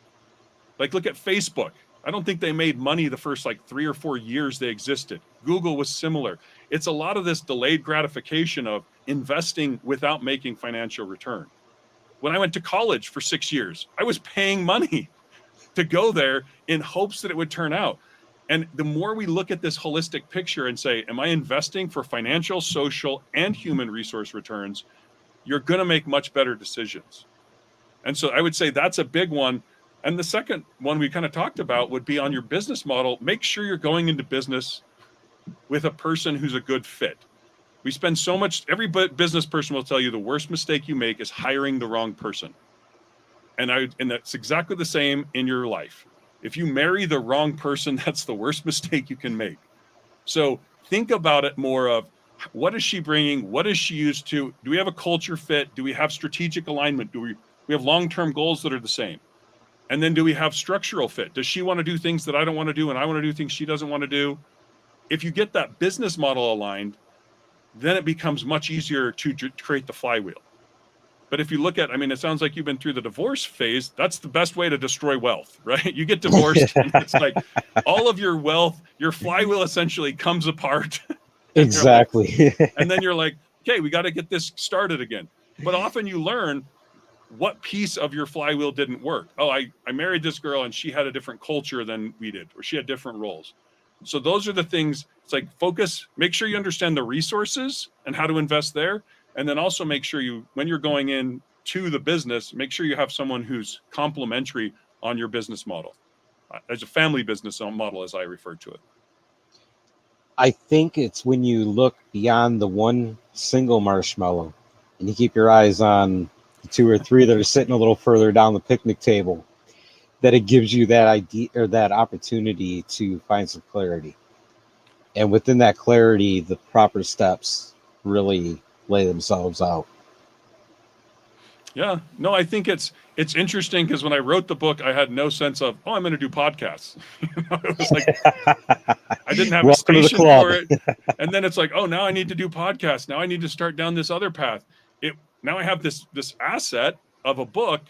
Like, look at Facebook. I don't think they made money the first like 3 or 4 years they existed. Google was similar. It's a lot of this delayed gratification of investing without making financial return. When I went to college for 6 years, I was paying money to go there in hopes that it would turn out. And the more we look at this holistic picture and say, am I investing for financial, social, and human resource returns? You're going to make much better decisions. And so I would say that's a big one. And the second one we kind of talked about would be on your business model. Make sure you're going into business with a person who's a good fit. We spend so much, every business person will tell you the worst mistake you make is hiring the wrong person. And that's exactly the same in your life. If you marry the wrong person, that's the worst mistake you can make. So think about it more of, what is she bringing? What is she used to? Do we have a culture fit? Do we have strategic alignment? Do we have long-term goals that are the same? And then do we have structural fit? Does she want to do things that I don't want to do, and I want to do things she doesn't want to do? If you get that business model aligned, then it becomes much easier to create the flywheel. But if you look at, I mean, it sounds like you've been through the divorce phase. That's the best way to destroy wealth, right? You get divorced and it's like all of your wealth, your flywheel essentially comes apart. Exactly. And then you're like, okay, we got to get this started again. But often you learn what piece of your flywheel didn't work. Oh, I married this girl and she had a different culture than we did, or she had different roles. So those are the things. It's like focus, make sure you understand the resources and how to invest there. And then also make sure you, when you're going in to the business, make sure you have someone who's complementary on your business model, as a family business model, as I refer to it. I think it's when you look beyond the one single marshmallow and you keep your eyes on the two or three that are sitting a little further down the picnic table, that it gives you that idea or that opportunity to find some clarity. And within that clarity, the proper steps really lay themselves out. Yeah, no, I think it's interesting because when I wrote the book, I had no sense of, oh, I'm going to do podcasts. It was like, I didn't have a station for it. And then it's like, oh, now I need to do podcasts. Now I need to start down this other path. Now I have this asset of a book,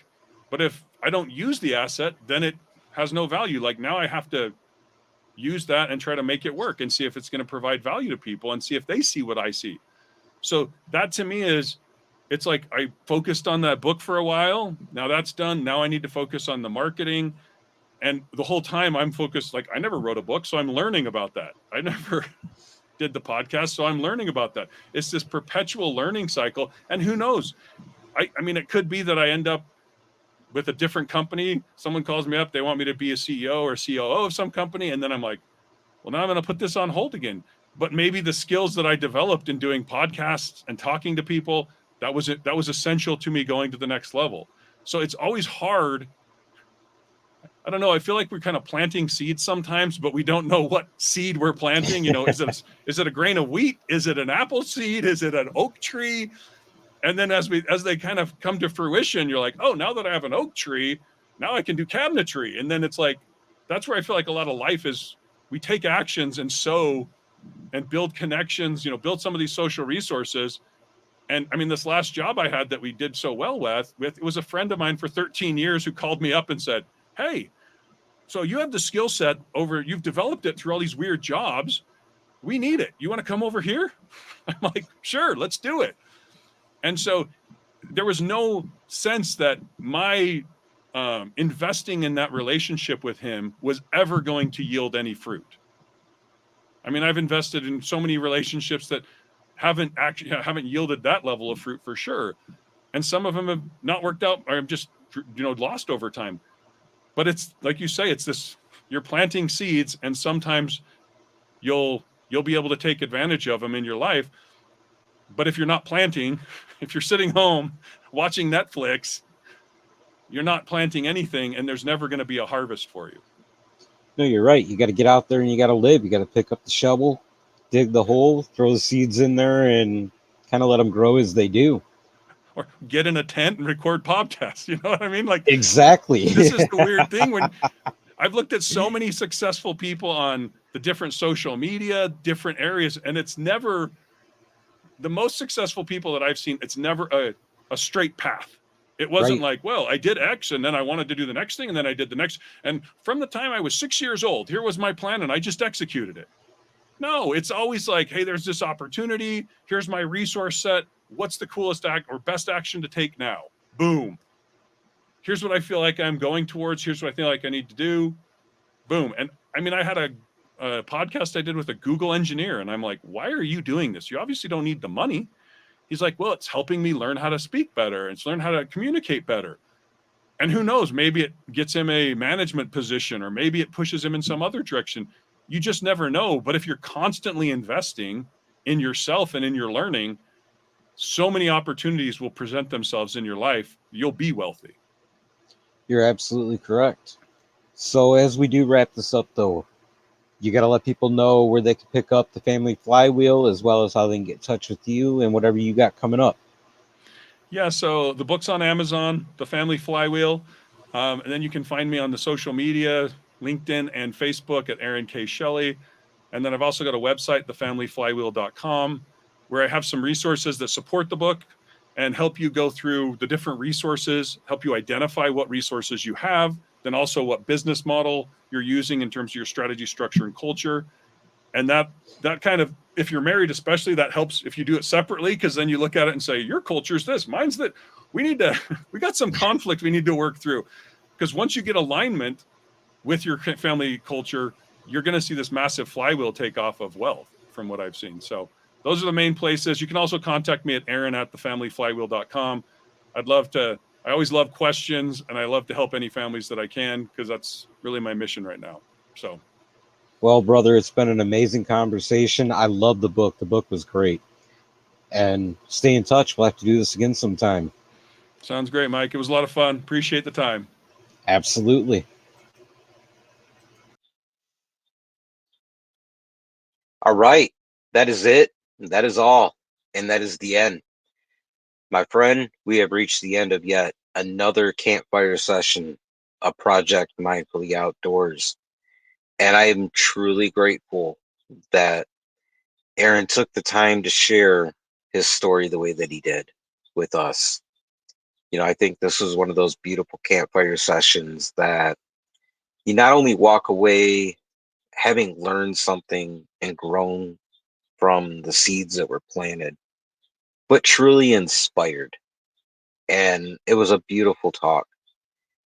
but if I don't use the asset, then it has no value. Like now I have to use that and try to make it work and see if it's going to provide value to people and see if they see what I see. So that to me is, it's like I focused on that book for a while. Now that's done. Now I need to focus on the marketing. And the whole time I'm focused, like I never wrote a book, so I'm learning about that. I never did the podcast, so I'm learning about that. It's this perpetual learning cycle. And who knows? I mean, it could be that I end up with a different company. Someone calls me up. They want me to be a CEO or COO of some company. And then I'm like, well, now I'm going to put this on hold again. But maybe the skills that I developed in doing podcasts and talking to people, that was it. That was essential to me going to the next level. So it's always hard. I don't know. I feel like we're kind of planting seeds sometimes, but we don't know what seed we're planting. You know, is it a grain of wheat? Is it an apple seed? Is it an oak tree? And then as they kind of come to fruition, you're like, oh, now that I have an oak tree, now I can do cabinetry. And then it's like, that's where I feel like a lot of life is. We take actions and sow and build connections, you know, build some of these social resources. And I mean, this last job I had that we did so well with, it was a friend of mine for 13 years who called me up and said, hey, so you have the skill set you've developed it through all these weird jobs. We need it. You want to come over here? I'm like, sure, let's do it. And so there was no sense that my investing in that relationship with him was ever going to yield any fruit. I mean, I've invested in so many relationships that haven't yielded that level of fruit for sure. And some of them have not worked out or have just, you know, lost over time. But it's like you say, it's this, you're planting seeds and sometimes you'll be able to take advantage of them in your life. But if you're not planting, if you're sitting home watching Netflix, you're not planting anything and there's never going to be a harvest for you. No, you're right. You got to get out there and you got to live. You got to pick up the shovel, dig the hole, throw the seeds in there and kind of let them grow as they do. Or get in a tent and record podcasts. You know what I mean? Like, exactly. This is the weird thing when I've looked at so many successful people on the different social media, different areas, and it's never the most successful people that I've seen. It's never a straight path. It wasn't like, well, I did X and then I wanted to do the next thing and then I did the next. And from the time I was 6 years old, here was my plan and I just executed it. No, it's always like, hey, there's this opportunity. Here's my resource set. What's the coolest or best action to take now? Boom. Here's what I feel like I'm going towards. Here's what I feel like I need to do. Boom. And I mean, I had a podcast I did with a Google engineer and I'm like, why are you doing this? You obviously don't need the money. He's like, well, it's helping me learn how to speak better. It's learn how to communicate better. And who knows, maybe it gets him a management position or maybe it pushes him in some other direction. You just never know. But if you're constantly investing in yourself and in your learning, so many opportunities will present themselves in your life. You'll be wealthy. You're absolutely correct. So as we do wrap this up, though, you got to let people know where they can pick up the Family Flywheel as well as how they can get in touch with you and whatever you got coming up. Yeah, so the book's on Amazon, The Family Flywheel. And then you can find me on the social media, LinkedIn and Facebook at Aaron K. Shelley. And then I've also got a website, thefamilyflywheel.com. where I have some resources that support the book and help you go through the different resources, help you identify what resources you have, then also what business model you're using in terms of your strategy, structure, and culture. And that kind of, if you're married especially, that helps if you do it separately, because then you look at it and say, your culture is this, mine's that. We got some conflict we need to work through. Because once you get alignment with your family culture, you're going to see this massive flywheel take off of wealth from what I've seen. So those are the main places. You can also contact me at aaron@thefamilyflywheel.com. I always love questions, and I love to help any families that I can, because that's really my mission right now. So, Well, brother, it's been an amazing conversation. I love the book. The book was great. And stay in touch. We'll have to do this again sometime. sounds great, Mike. It was a lot of fun. Appreciate the time. Absolutely. All right. That is it. That is all. And that is the end. My friend, we have reached the end of yet another campfire session of Project Mindfully Outdoors. And I am truly grateful that Aaron took the time to share his story the way that he did with us. I think this was one of those beautiful campfire sessions that you not only walk away having learned something and grown from the seeds that were planted, but truly inspired. And it was a beautiful talk.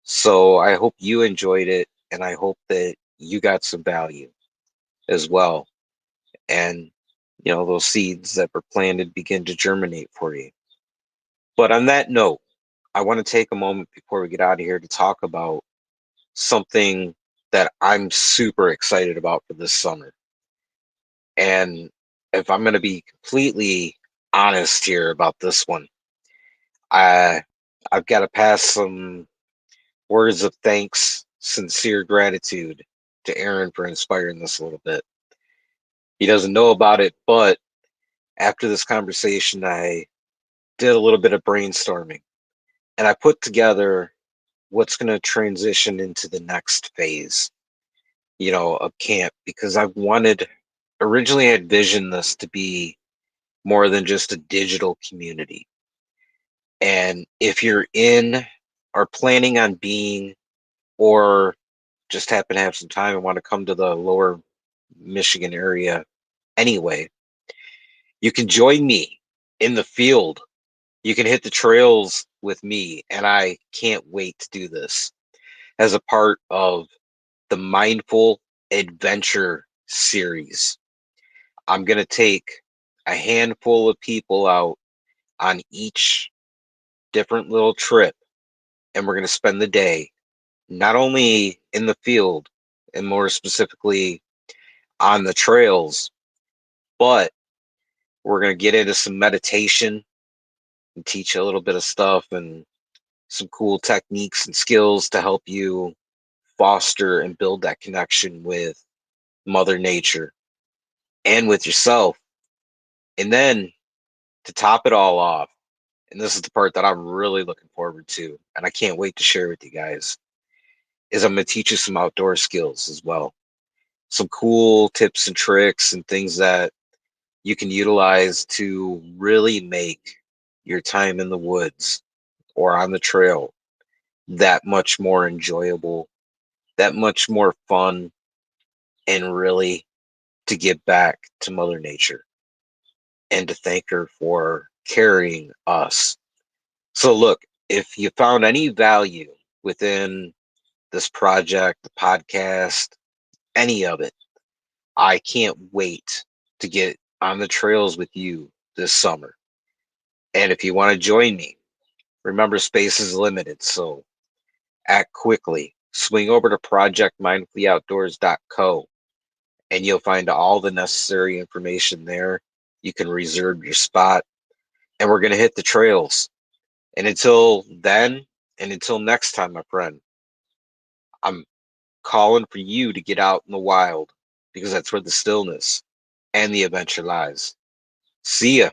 So I hope you enjoyed it, and I hope that you got some value as well. And, those seeds that were planted begin to germinate for you. But on that note, I want to take a moment before we get out of here to talk about something that I'm super excited about for this summer. And if I'm going to be completely honest here about this one, I I've got to pass some words of thanks, sincere gratitude to Aaron for inspiring this a little bit. He doesn't know about it, but after this conversation, I did a little bit of brainstorming, and I put together what's going to transition into the next phase, of camp, because originally I had envisioned this to be more than just a digital community. And if you're in or planning on being, or just happen to have some time and want to come to the lower Michigan area anyway, you can join me in the field. You can hit the trails with me, and I can't wait to do this as a part of the Mindful Adventure series. I'm going to take a handful of people out on each different little trip, and we're going to spend the day not only in the field and more specifically on the trails, but we're going to get into some meditation and teach you a little bit of stuff and some cool techniques and skills to help you foster and build that connection with Mother Nature and with yourself. And then to top it all off, and this is the part that I'm really looking forward to, and I can't wait to share with you guys, is I'm going to teach you some outdoor skills as well. Some cool tips and tricks and things that you can utilize to really make your time in the woods or on the trail that much more enjoyable, that much more fun, and really to give back to Mother Nature and to thank her for carrying us. So, look, if you found any value within this project, the podcast, any of it, I can't wait to get on the trails with you this summer. And if you want to join me, remember space is limited, so act quickly. Swing over to projectmindfully.outdoors.co and you'll find all the necessary information there. You can reserve your spot, and we're going to hit the trails. And until then, and until next time, my friend, I'm calling for you to get out in the wild, because that's where the stillness and the adventure lies. See ya.